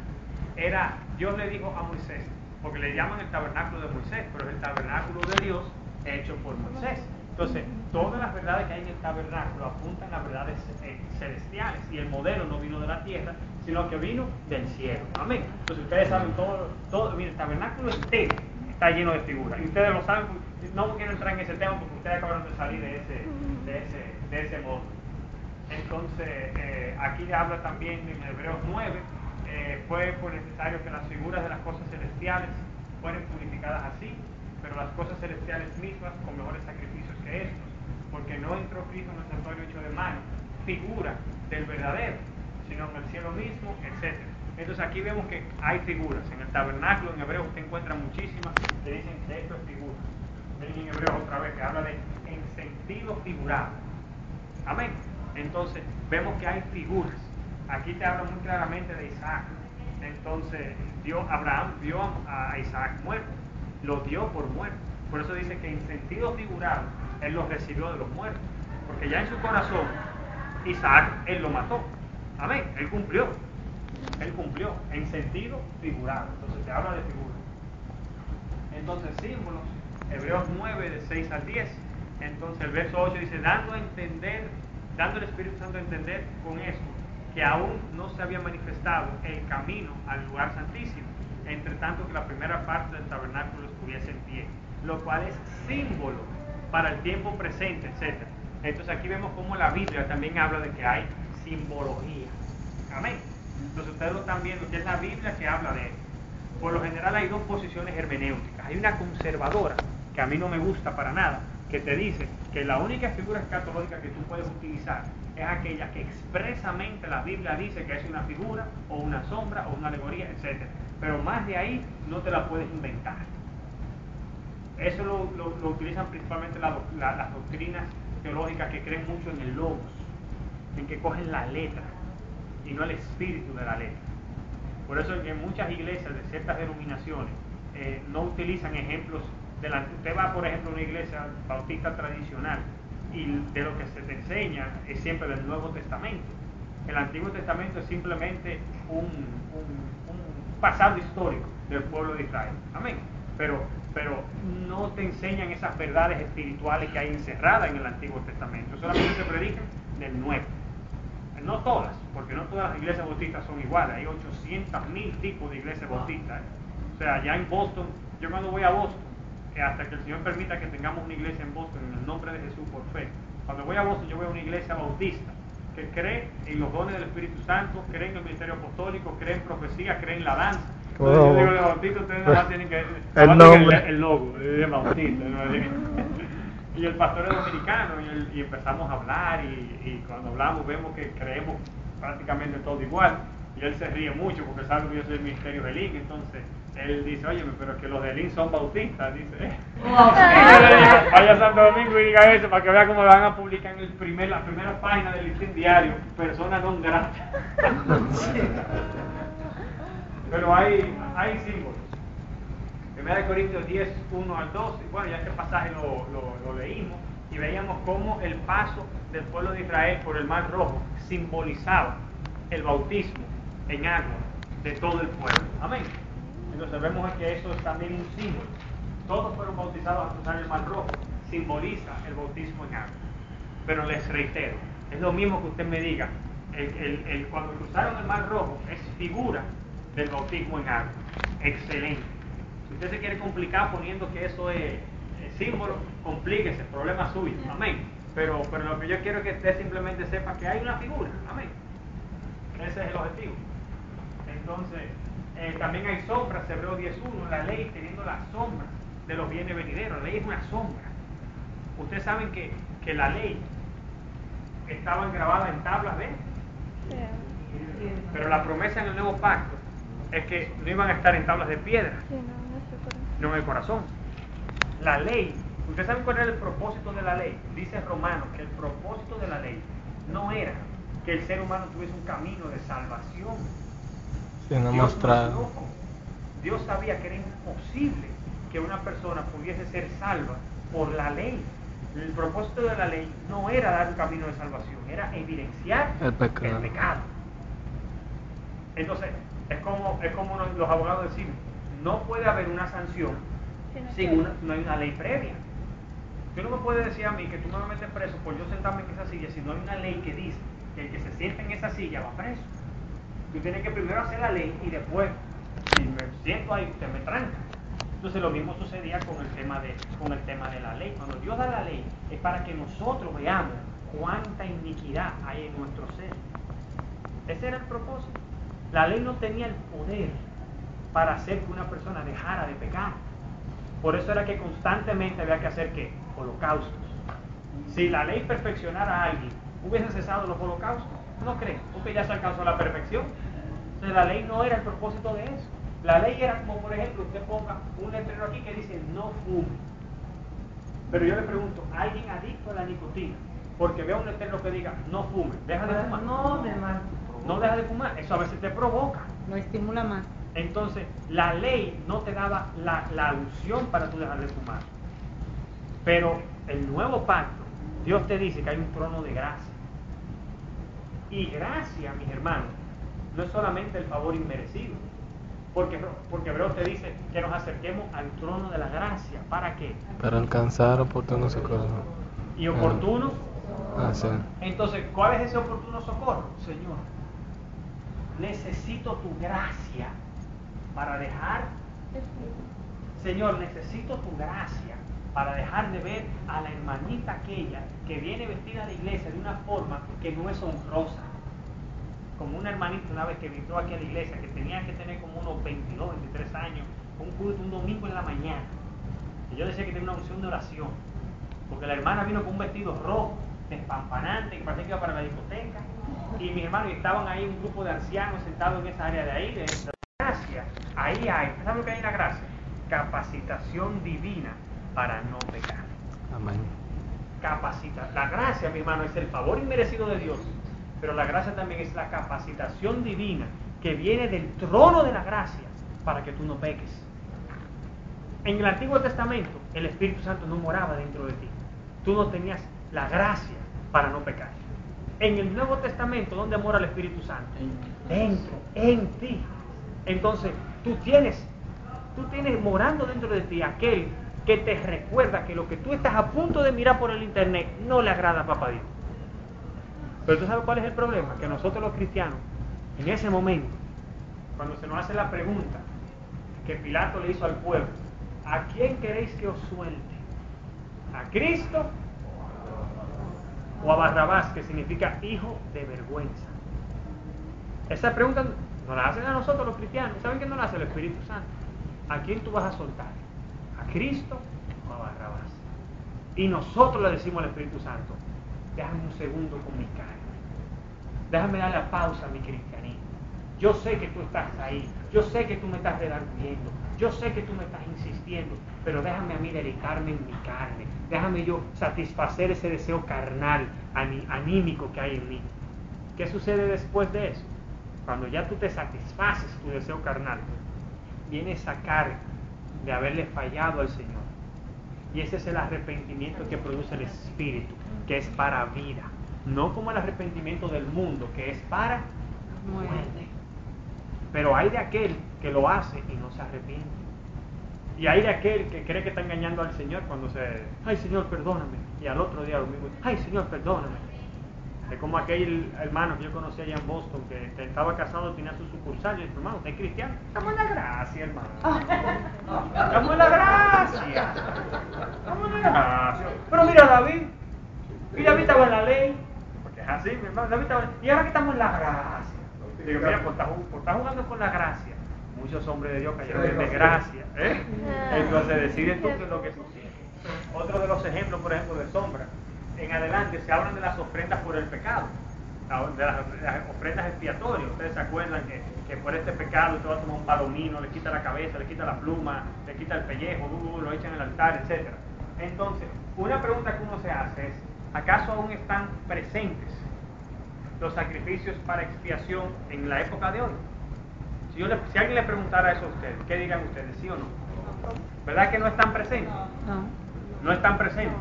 era, Dios le dijo a Moisés, porque le llaman el tabernáculo de Moisés, pero es el tabernáculo de Dios hecho por Moisés. Entonces, todas las verdades que hay en el tabernáculo apuntan a verdades celestiales, y el modelo no vino de la tierra, sino que vino del cielo. Amén. Entonces, ustedes saben todo, mire, el tabernáculo entero está lleno de figuras, y ustedes lo saben. No quiero entrar en ese tema porque ustedes acabaron de salir de ese modo. Entonces, aquí le habla también en Hebreos 9, fue necesario que las figuras de las cosas celestiales fueran purificadas así, pero las cosas celestiales mismas con mejores sacrificios que estos, porque no entró Cristo en el santuario hecho de mano, figura del verdadero, sino en el cielo mismo, etc. Entonces aquí vemos que hay figuras. En el tabernáculo, en Hebreos, usted encuentra muchísimas que dicen que esto es figura. Ven en Hebreos otra vez que habla de en sentido figurado. Amén. Entonces vemos que hay figuras. Aquí te habla muy claramente de Isaac. Entonces Abraham vio a Isaac muerto, lo dio por muerto. Por eso dice que en sentido figurado él lo recibió de los muertos, porque ya en su corazón Isaac él lo mató. Amén. Él cumplió en sentido figurado. Entonces te habla de figuras. Entonces símbolos, Hebreos 9 de 6 al 10. Entonces el verso 8 dice, dando el Espíritu Santo a entender con esto, que aún no se había manifestado el camino al lugar santísimo, entre tanto que la primera parte del tabernáculo estuviese en pie, lo cual es símbolo para el tiempo presente, etc. Entonces aquí vemos cómo la Biblia también habla de que hay simbología. Amén. Entonces ustedes lo están viendo, que es la Biblia que habla de esto. Por lo general hay dos posiciones hermenéuticas. Hay una conservadora, que a mí no me gusta para nada, que te dice que la única figura escatológica que tú puedes utilizar es aquella que expresamente la Biblia dice que es una figura, o una sombra, o una alegoría, etc. Pero más de ahí no te la puedes inventar. Eso lo utilizan principalmente las doctrinas teológicas que creen mucho en el logos, en que cogen la letra y no el espíritu de la letra. Por eso en muchas iglesias de ciertas denominaciones no utilizan ejemplos usted va, por ejemplo, a una iglesia bautista tradicional y de lo que se te enseña es siempre del Nuevo Testamento. El Antiguo Testamento es simplemente un pasado histórico del pueblo de Israel. Amén. Pero no te enseñan esas verdades espirituales que hay encerradas en el Antiguo Testamento. Solamente se predican del Nuevo. No todas, porque no todas las iglesias bautistas son iguales. Hay 800,000 tipos de iglesias bautistas. O sea, ya en Boston, yo cuando voy a Boston, hasta que el Señor permita que tengamos una iglesia en Boston en el nombre de Jesús por fe. Cuando voy a Boston yo voy a una iglesia bautista que cree en los dones del Espíritu Santo, cree en el ministerio apostólico, cree en profecía, cree en la danza. Entonces yo digo, los bautistas ustedes nada más tienen que el logo de bautista, ¿no? Y el pastor es dominicano y empezamos a hablar y cuando hablamos vemos que creemos prácticamente todo igual. Y él se ríe mucho porque sabe que yo soy del ministerio de Elín. Entonces él dice, oye, pero que los de Elín son bautistas, dice. Vaya a Santo Domingo y diga eso para que vea cómo van a publicar en la primera página del listín diario, persona non grata. Pero hay símbolos. 1 Corintios 10, 1 al 12. Bueno, ya este pasaje lo leímos y veíamos cómo el paso del pueblo de Israel por el Mar Rojo simbolizaba el bautismo en agua de todo el pueblo. Amén. Entonces vemos que eso es también un símbolo. Todos fueron bautizados al cruzar el Mar Rojo. Simboliza el bautismo en agua. Pero les reitero, es lo mismo que usted me diga, cuando cruzaron el Mar Rojo es figura del bautismo en agua. Excelente. Si usted se quiere complicar poniendo que eso es símbolo, complíquese, problema suyo. Amén. Pero lo que yo quiero es que usted simplemente sepa que hay una figura. Amén. Ese es el objetivo. Entonces, también hay sombras, Hebreos 10.1, la ley teniendo las sombras de los bienes venideros. La ley es una sombra. Ustedes saben que la ley estaba grabada en tablas de... Pero la promesa en el nuevo pacto es que no iban a estar en tablas de piedra, no en el corazón. La ley, ¿ustedes saben cuál era el propósito de la ley? Dice Romanos que el propósito de la ley no era que el ser humano tuviese un camino de salvación. Sí, no Dios no es mostrado. loco. Dios sabía que era imposible que una persona pudiese ser salva por la ley. El propósito de la ley no era dar un camino de salvación, era evidenciar El pecado. el pecado. Entonces, es como los abogados decimos, no puede haber una sanción si no hay una ley previa. Tú no me puedes decir a mí que tú me vas a meter preso por yo sentarme en esa silla si no hay una ley que dice que el que se sienta en esa silla va preso. Tú tienes que primero hacer la ley y después, si me siento ahí, usted me tranca. Entonces lo mismo sucedía con el tema de la ley. Cuando Dios da la ley es para que nosotros veamos cuánta iniquidad hay en nuestro ser. Ese era el propósito. La ley no tenía el poder para hacer que una persona dejara de pecar. Por eso era que constantemente había que hacer ¿qué? Holocaustos. Si la ley perfeccionara a alguien, ¿hubiese cesado los holocaustos? No creo, porque ya se alcanzó la perfección. Entonces la ley no era el propósito de eso. La ley era como, por ejemplo, usted ponga un letrero aquí que dice no fume. Pero yo le pregunto, ¿alguien adicto a la nicotina? Porque vea un letrero que diga no fume, ¿deja de fumar? No, de más. No deja de fumar, eso a veces te provoca. Lo estimula más. Entonces, la ley no te daba la opción para tú dejar de fumar. Pero el nuevo pacto, Dios te dice que hay un trono de gracia. Y gracia, mis hermanos, no es solamente el favor inmerecido. Porque Hebreos te dice que nos acerquemos al trono de la gracia. ¿Para qué? Para alcanzar oportuno socorro. Y oportuno. Sí. Entonces, ¿cuál es ese oportuno socorro? Señor, necesito tu gracia para dejar. Señor, necesito tu gracia para dejar de ver a la hermanita aquella que viene vestida de iglesia de una forma que no es honrosa. Como una hermanita una vez que entró aquí a la iglesia, que tenía que tener como unos 22, 23 años, un culto un domingo en la mañana. Y yo decía que tenía una unción de oración, porque la hermana vino con un vestido rojo, despampanante, que parecía que iba para la discoteca. Y mis hermanos estaban ahí, un grupo de ancianos sentados en esa área de ahí, de gracia. Ahí hay, ¿saben lo que hay en la gracia? Capacitación divina para no pecar. Amén. La gracia, mi hermano, es el favor inmerecido de Dios, pero la gracia también es la capacitación divina que viene del trono de la gracia para que tú no peques. En el Antiguo Testamento, el Espíritu Santo no moraba dentro de ti. Tú no tenías la gracia para no pecar. En el Nuevo Testamento, ¿dónde mora el Espíritu Santo? Dentro, en ti. Entonces, tú tienes morando dentro de ti aquel que te recuerda que lo que tú estás a punto de mirar por el internet no le agrada a Papá Dios. Pero tú sabes cuál es el problema, que nosotros los cristianos, en ese momento, cuando se nos hace la pregunta que Pilato le hizo al pueblo, ¿a quién queréis que os suelte? ¿A Cristo o a Barrabás, que significa hijo de vergüenza? Esa pregunta nos la hacen a nosotros los cristianos. ¿Saben qué nos la hace el Espíritu Santo? ¿A quién tú vas a soltar? ¿A Cristo o a Barrabás? Y nosotros le decimos al Espíritu Santo, déjame un segundo con mi carne. Déjame dar la pausa a mi cristianismo. Yo sé que tú estás ahí. Yo sé que tú me estás redarguyendo. Yo sé que tú me estás insistiendo. Pero déjame a mí deleitarme en mi carne. Déjame yo satisfacer ese deseo carnal, anímico que hay en mí. ¿Qué sucede después de eso? Cuando ya tú te satisfaces tu deseo carnal, viene esa carga de haberle fallado al Señor. Y ese es el arrepentimiento que produce el Espíritu, que es para vida. No como el arrepentimiento del mundo, que es para muerte. Pero hay de aquel que lo hace y no se arrepiente. Y hay de aquel que cree que está engañando al Señor cuando ay Señor, perdóname. Y al otro día lo mismo, ay Señor, perdóname. Es como aquel hermano que yo conocí allá en Boston, que estaba casado, tenía su sucursal. Y yo dije, hermano, ¿usted es cristiano? Estamos en la gracia, hermano. Estamos en la gracia. Estamos en la gracia. Pero mira David, y David estaba en la ley. Porque es así, mi hermano, David estaba. Y ahora que estamos en la gracia. Digo, mira, pues está jugando con la gracia. Muchos hombres de Dios cayeron en desgracia. Entonces decide tú qué es lo que sucede. Otro de los ejemplos, por ejemplo, de sombra. En adelante se hablan de las ofrendas por el pecado, de las ofrendas expiatorias. Ustedes se acuerdan que por este pecado usted va a tomar un palomino, le quita la cabeza, le quita la pluma, le quita el pellejo, lo echa en el altar, etc. Entonces, una pregunta que uno se hace es, ¿acaso aún están presentes los sacrificios para expiación en la época de hoy? Si alguien le preguntara eso a ustedes, ¿qué digan ustedes? ¿Sí o no? ¿Verdad que no están presentes? No están presentes.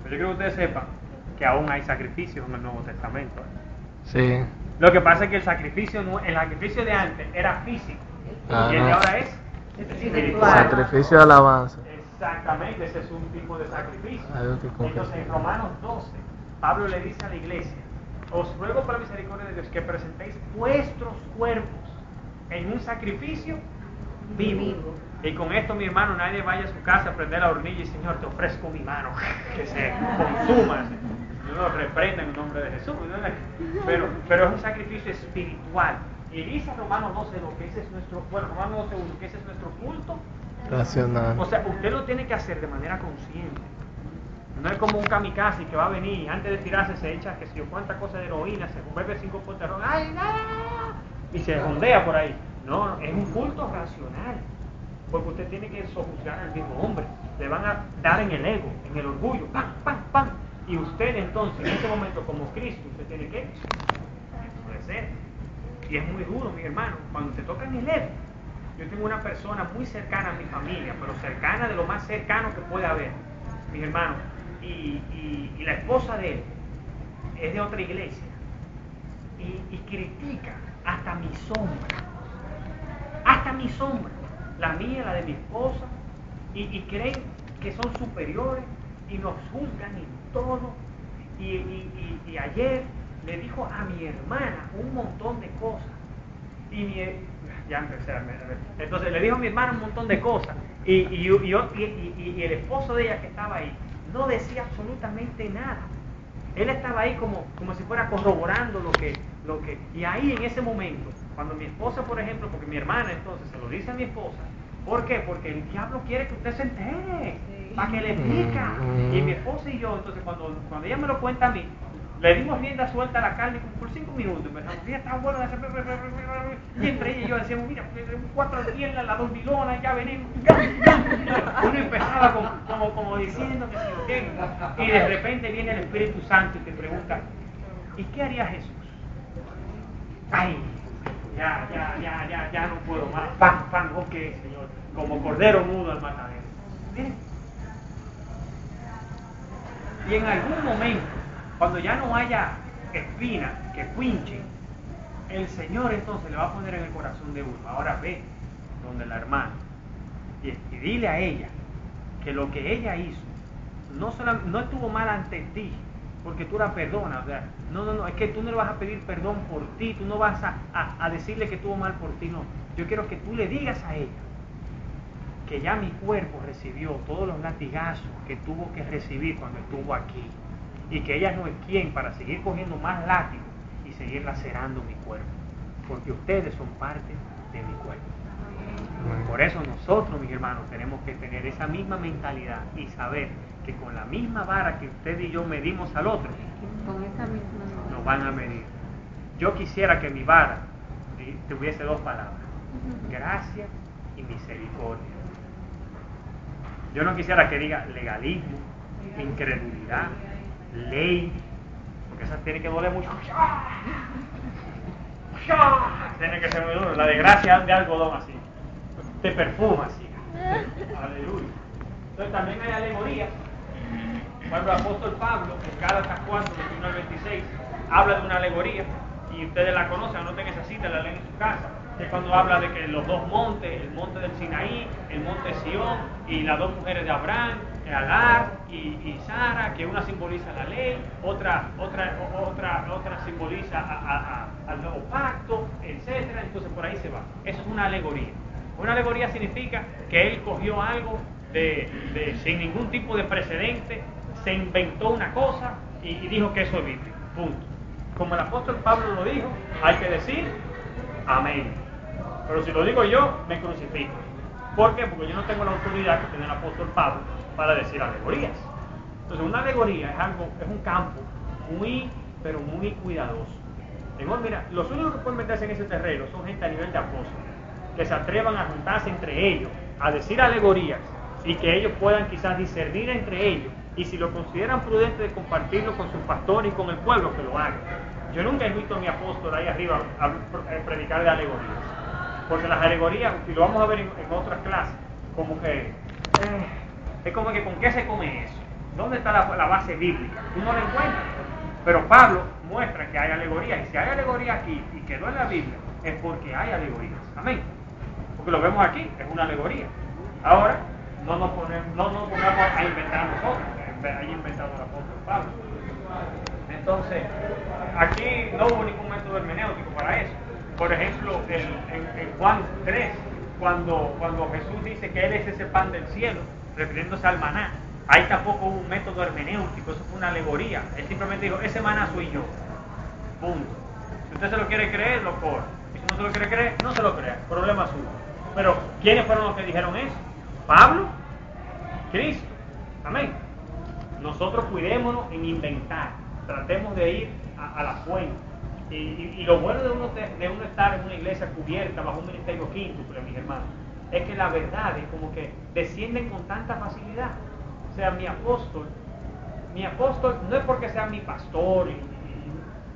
Pero yo quiero que ustedes sepan que aún hay sacrificios en el Nuevo Testamento. Sí. Lo que pasa es que el sacrificio de antes era físico Ajá. y el de ahora es espiritual. Sacrificio de alabanza. Exactamente, ese es un tipo de sacrificio. Algo que confía. Entonces en Romanos 12, Pablo le dice a la iglesia: os ruego por la misericordia de Dios que presentéis vuestros cuerpos en un sacrificio vivo. Y con esto, mi hermano, nadie vaya a su casa a prender la hornilla y: Señor, te ofrezco mi mano, que se consuma. No lo reprenda en el nombre de Jesús, ¿no? Pero es un sacrificio espiritual. Y dice Romanos 12, que ese es nuestro, Romanos 12:1, que ese es nuestro culto Racional. o sea, usted lo tiene que hacer de manera consciente. No es como un kamikaze que va a venir y antes de tirarse se echa que si o cuánta cosa de heroína, se bebe 5 potes de ron, ¡ay, no! Y se rondea por ahí. No, es un culto racional. Porque usted tiene que sojuzgar al mismo hombre. Le van a dar en el ego, en el orgullo, ¡pam, pam, pam! Y usted entonces, en ese momento, como Cristo, usted tiene que endurecer. Y es muy duro, mi hermano, cuando te toca en el ego. Yo tengo una persona muy cercana a mi familia, pero cercana de lo más cercano que puede haber, mis hermanos, y la esposa de él es de otra iglesia, y critica hasta mi sombra, la mía, la de mi esposa, y creen que son superiores, y nos juzgan en todo, y ayer le dijo a mi hermana un montón de cosas, ya empecé a ver. Entonces le dijo a mi hermana un montón de cosas, y el esposo de ella que estaba ahí no decía absolutamente nada. Él estaba ahí como si fuera corroborando lo que y ahí en ese momento, cuando mi esposa, por ejemplo, porque mi hermana entonces se lo dice a mi esposa, ¿por qué? Porque el diablo quiere que usted se entere, para que le explica. Y mi esposa y yo, entonces cuando ella me lo cuenta a mí, le dimos rienda suelta a la carne como por 5 minutos. Me dijo, mira, está bueno. Y entre ella y yo decíamos, mira, 4 días la dormilona, ya venimos. Uno empezaba como diciendo que sí, ¿qué? Y de repente viene el Espíritu Santo y te pregunta, ¿y qué haría Jesús? Ay, ya no puedo más. Pan, ok, Señor. Como cordero mudo al matadero. Miren. Y en algún momento, cuando ya no haya espina que pinche, el Señor entonces le va a poner en el corazón de uno: ahora ve donde la hermana y dile a ella que lo que ella hizo no estuvo mal ante ti, porque tú la perdonas. O sea, no, es que tú no le vas a pedir perdón por ti, tú no vas a decirle que estuvo mal por ti, no. Yo quiero que tú le digas a ella que ya mi cuerpo recibió todos los latigazos que tuvo que recibir cuando estuvo aquí, y que ella no es quien para seguir cogiendo más látigos y seguir lacerando mi cuerpo, porque ustedes son parte de mi cuerpo. Por eso nosotros, mis hermanos, tenemos que tener esa misma mentalidad y saber que con la misma vara que usted y yo medimos al otro, nos van a medir. Yo quisiera que mi vara tuviese 2 palabras: gracia y misericordia. Yo no quisiera que diga legalismo, incredulidad, ley, porque esa tiene que doler mucho. Tiene que ser muy duro. La de gracia de algodón así, te perfuma así. Aleluya. Entonces también hay alegorías. Cuando el apóstol Pablo en Gálatas 4, 21 al 26 habla de una alegoría, y ustedes la conocen, anoten esa cita, la leen en su casa, que cuando habla de que los 2 montes, el monte del Sinaí, el monte Sión, y las 2 mujeres de Abraham, Agar y Sara, que una simboliza la ley, otra simboliza al nuevo pacto, etcétera. Entonces por ahí se va. Eso es una alegoría. Una alegoría significa que él cogió algo sin ningún tipo de precedente, se inventó una cosa y dijo que eso es bíblico. Punto. Como el apóstol Pablo lo dijo, hay que decir amén. Pero si lo digo yo, me crucifico. ¿Por qué? Porque yo no tengo la autoridad que tiene el apóstol Pablo para decir alegorías. Entonces una alegoría es un campo pero muy cuidadoso. Mira, los únicos que pueden meterse en ese terreno son gente a nivel de apóstoles, que se atrevan a juntarse entre ellos, a decir alegorías, y que ellos puedan quizás discernir entre ellos, y si lo consideran prudente de compartirlo con sus pastores y con el pueblo, que lo hagan. Yo nunca he visto a mi apóstol ahí arriba a predicar de alegorías. Porque las alegorías, y lo vamos a ver en otras clases, como que es como que ¿con qué se come eso? ¿Dónde está la base bíblica? Tú no la encuentras. Pero Pablo muestra que hay alegorías, y si hay alegoría aquí y quedó en la Biblia, es porque hay alegorías. Amén. Porque lo vemos aquí, es una alegoría. Ahora, no nos pongamos a inventar nosotros, hay inventado el apóstol Pablo. Entonces, aquí no hubo ningún método hermenéutico para eso. Por ejemplo, en Juan 3, cuando Jesús dice que Él es ese pan del cielo, refiriéndose al maná, ahí tampoco hubo un método hermenéutico, eso fue una alegoría. Él simplemente dijo, ese maná soy yo. Punto. Si usted se lo quiere creer, lo corre. Y si no se lo quiere creer, no se lo crea. Problema suyo. Pero, ¿quiénes fueron los que dijeron eso? ¿Pablo? ¿Cristo? Amén. Nosotros cuidémonos en inventar. Tratemos de ir a la fuente. Y lo bueno de uno estar en una iglesia cubierta bajo un ministerio quíntuple, mis hermanos, es que la verdad es como que descienden con tanta facilidad. O sea, mi apóstol no es porque sea mi pastor,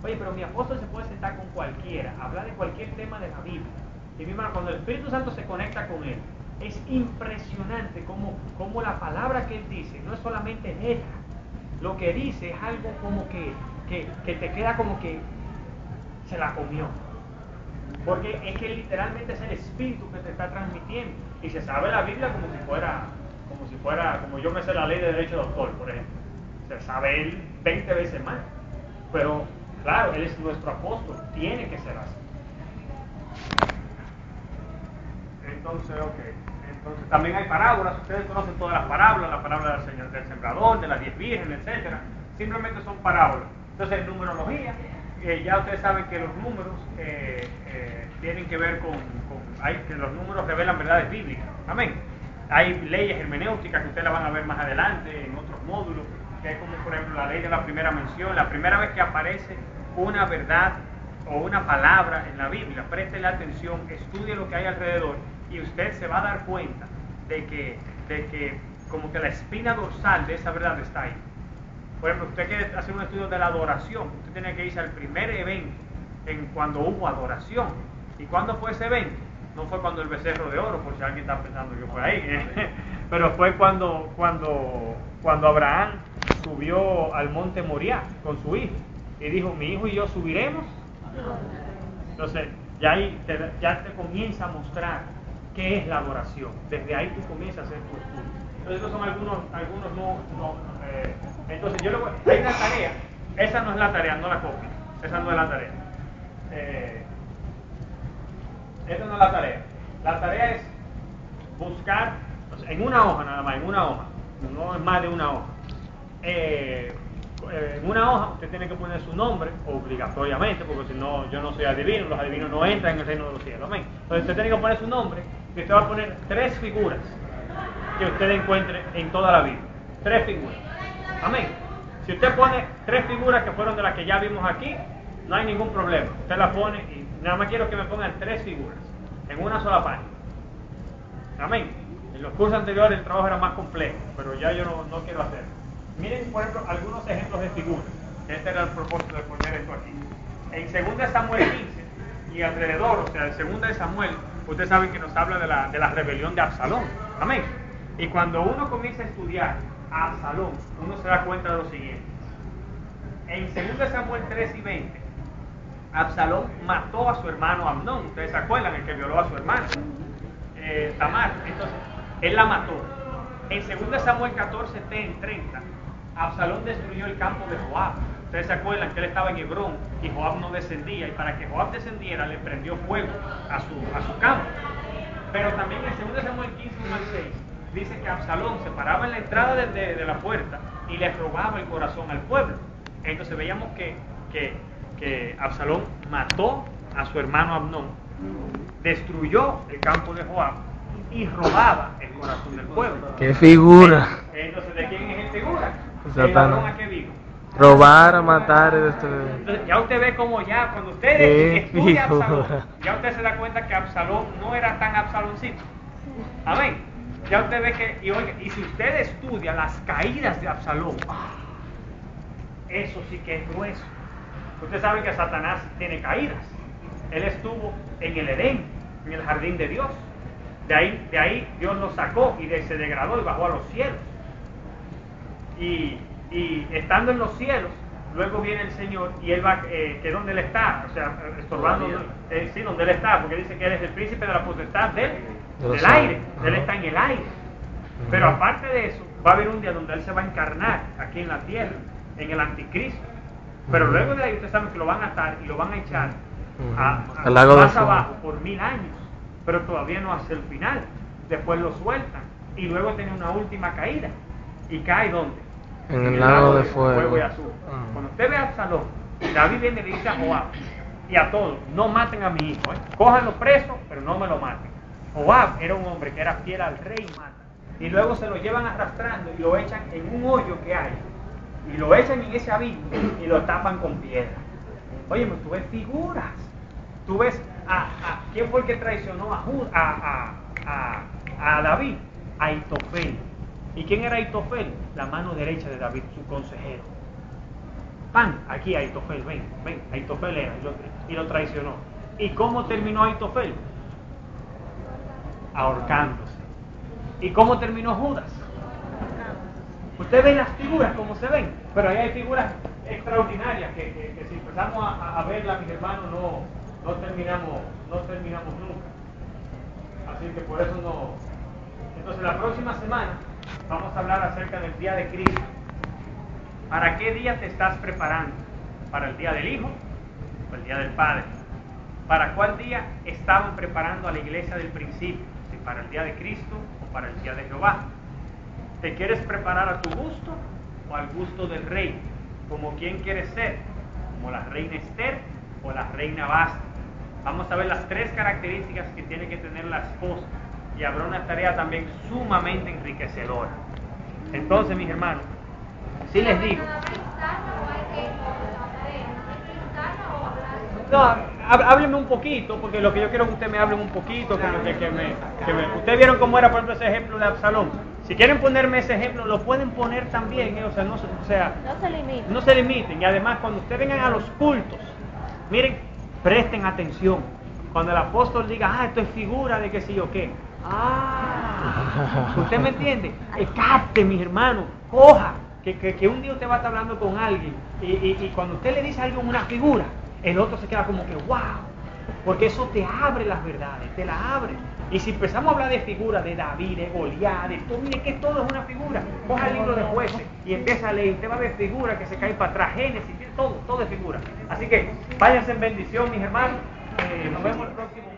oye, pero mi apóstol se puede sentar con cualquiera, hablar de cualquier tema de la Biblia. Y mi hermano, cuando el Espíritu Santo se conecta con él, es impresionante cómo la palabra que él dice no es solamente letra. Lo que dice es algo como que te queda como que se la comió. Porque es que literalmente es el Espíritu que te está transmitiendo. Y se sabe la Biblia como yo me sé la ley de derecho de autor, por ejemplo. Se sabe él 20 veces más. Pero, claro, él es nuestro apóstol. Tiene que ser así. Entonces, Entonces, también hay parábolas. Ustedes conocen todas las parábolas. La parábola del sembrador, de las 10 vírgenes, etc. Simplemente son parábolas. Entonces, en numerología, ya ustedes saben que los números tienen que ver que los números revelan verdades bíblicas. Amén. Hay leyes hermenéuticas que ustedes la van a ver más adelante en otros módulos, que es como por ejemplo la ley de la primera mención. La primera vez que aparece una verdad o una palabra en la Biblia, préstele atención, estudie lo que hay alrededor y usted se va a dar cuenta de que como que la espina dorsal de esa verdad está ahí. Por ejemplo, usted quiere hacer un estudio de la adoración, usted tiene que irse al primer evento cuando hubo adoración. ¿Y cuándo fue ese evento? No fue cuando el becerro de oro, por si alguien está pensando que fue ahí, pero fue cuando Abraham subió al monte Moriah con su hijo y dijo, mi hijo y yo subiremos. Entonces, ya te comienza a mostrar qué es la adoración. Desde ahí tú comienzas a hacer tu estudio. Entonces, estos son algunos entonces hay una tarea, esa no es la tarea, no la copie, esa no es la tarea. Esa no es la tarea. La tarea es buscar, en una hoja nada más, en una hoja, no es más de una hoja. En una hoja usted tiene que poner su nombre, obligatoriamente, porque si no, yo no soy adivino, los adivinos no entran en el reino de los cielos. Amén. Entonces usted tiene que poner su nombre y usted va a poner 3 figuras que usted encuentre en toda la Biblia. 3 figuras. Amén. Si usted pone 3 figuras que fueron de las que ya vimos aquí, no hay ningún problema. Usted las pone y nada más quiero que me pongan 3 figuras en una sola página. Amén. En los cursos anteriores el trabajo era más complejo, pero ya yo no quiero hacerlo. Miren, por ejemplo, algunos ejemplos de figuras. Este era el propósito de poner esto aquí. En 2 Samuel 15 y alrededor, o sea, en 2 Samuel, ustedes saben que nos habla de la rebelión de Absalón. Amén. Y cuando uno comienza a estudiar a Absalón, uno se da cuenta de lo siguiente. En 2 Samuel 3 y 20, Absalón mató a su hermano Amnón. Ustedes se acuerdan, el que violó a su hermano Tamar. Entonces, él la mató. En 2 Samuel 14, 30, Absalón destruyó el campo de Joab. Ustedes se acuerdan que él estaba en Hebrón y Joab no descendía, y para que Joab descendiera le prendió fuego a su campo. Pero también en 2 Samuel 15 y 16 dice que Absalón se paraba en la entrada de la puerta y le robaba el corazón al pueblo. Entonces veíamos que Absalón mató a su hermano Amnón, destruyó el campo de Joab y robaba el corazón del pueblo. ¡Qué figura! Entonces, ¿de quién es el figura? Satanás. El ladrón a qué vino. Robar, matar y destruir. Entonces, ya usted ve como ya, cuando usted estudia Absalón, ya usted se da cuenta que Absalón no era tan Absaloncito. Amén. Ya usted ve que, y si usted estudia las caídas de Absalón, eso sí que es grueso. Usted sabe que Satanás tiene caídas. Él estuvo en el Edén en el jardín de Dios. De ahí Dios lo sacó y se degradó y bajó a los cielos. Y estando en los cielos, luego viene el Señor y Él va, que donde Él está, o sea, estorbando, sí, donde Él está, porque dice que Él es el príncipe de la potestad del aire, Él está en el aire. Pero aparte de eso, va a haber un día donde Él se va a encarnar aquí en la tierra, en el anticristo. Pero luego de ahí ustedes saben que lo van a atar y lo van a echar al lago de más fuego. abajo por 1000 años, pero todavía no hace el final. Después lo sueltan y luego tiene una última caída. ¿Y cae dónde? En el lago de fuego. Y azul. Cuando usted ve a Absalón, David viene y le dice a Joab y a todos: no maten a mi hijo, cójanlo preso, pero no me lo maten. Joab era un hombre que era fiel al rey y mata. Y luego se lo llevan arrastrando y lo echan en un hoyo que hay. Y lo echan en ese abismo y lo tapan con piedra. Oye, tú ves figuras. Tú ves ¿quién fue el que traicionó a David? Aitofel. ¿Y quién era Aitofel? La mano derecha de David, su consejero. Aquí Aitofel, ven, Aitofel era, y lo traicionó. ¿Y cómo terminó Aitofel? Ahorcándose. ¿Y cómo terminó Judas? Usted ve las figuras como se ven, pero ahí hay figuras extraordinarias que si empezamos a verlas, mis hermanos, no terminamos nunca. Así que por eso no. Entonces la próxima semana vamos a hablar acerca del día de Cristo. ¿Para qué día te estás preparando? ¿Para el día del Hijo o el día del Padre? ¿Para cuál día estaban preparando a la iglesia del principio? ¿Si para el día de Cristo o para el día de Jehová? ¿Te quieres preparar a tu gusto o al gusto del rey? ¿Como quién quieres ser? ¿Como la reina Esther o la reina Basta? Vamos a ver las 3 características que tiene que tener la esposa, y habrá una tarea también sumamente enriquecedora. Entonces, mis hermanos, si les digo, no, hábleme un poquito, porque lo que yo quiero es que usted me hable un poquito, ustedes vieron cómo era, por ejemplo, ese ejemplo de Absalón. Si quieren ponerme ese ejemplo, lo pueden poner también, no se limiten. Y además, cuando ustedes vengan a los cultos, miren, presten atención. Cuando el apóstol diga: esto es figura de qué sé yo qué. ¿Usted me entiende? Capte, mis hermanos, coja, que un día usted va a estar hablando con alguien y cuando usted le dice algo en una figura, el otro se queda como que wow, porque eso te abre las verdades, te las abre. Y si empezamos a hablar de figuras, de David, de Goliat, de todo, mire que todo es una figura. Coja el libro de Jueces y empieza a leer, usted va a ver figuras que se caen para atrás, Génesis, todo es figura. Así que váyanse en bendición, mis hermanos. Nos vemos el próximo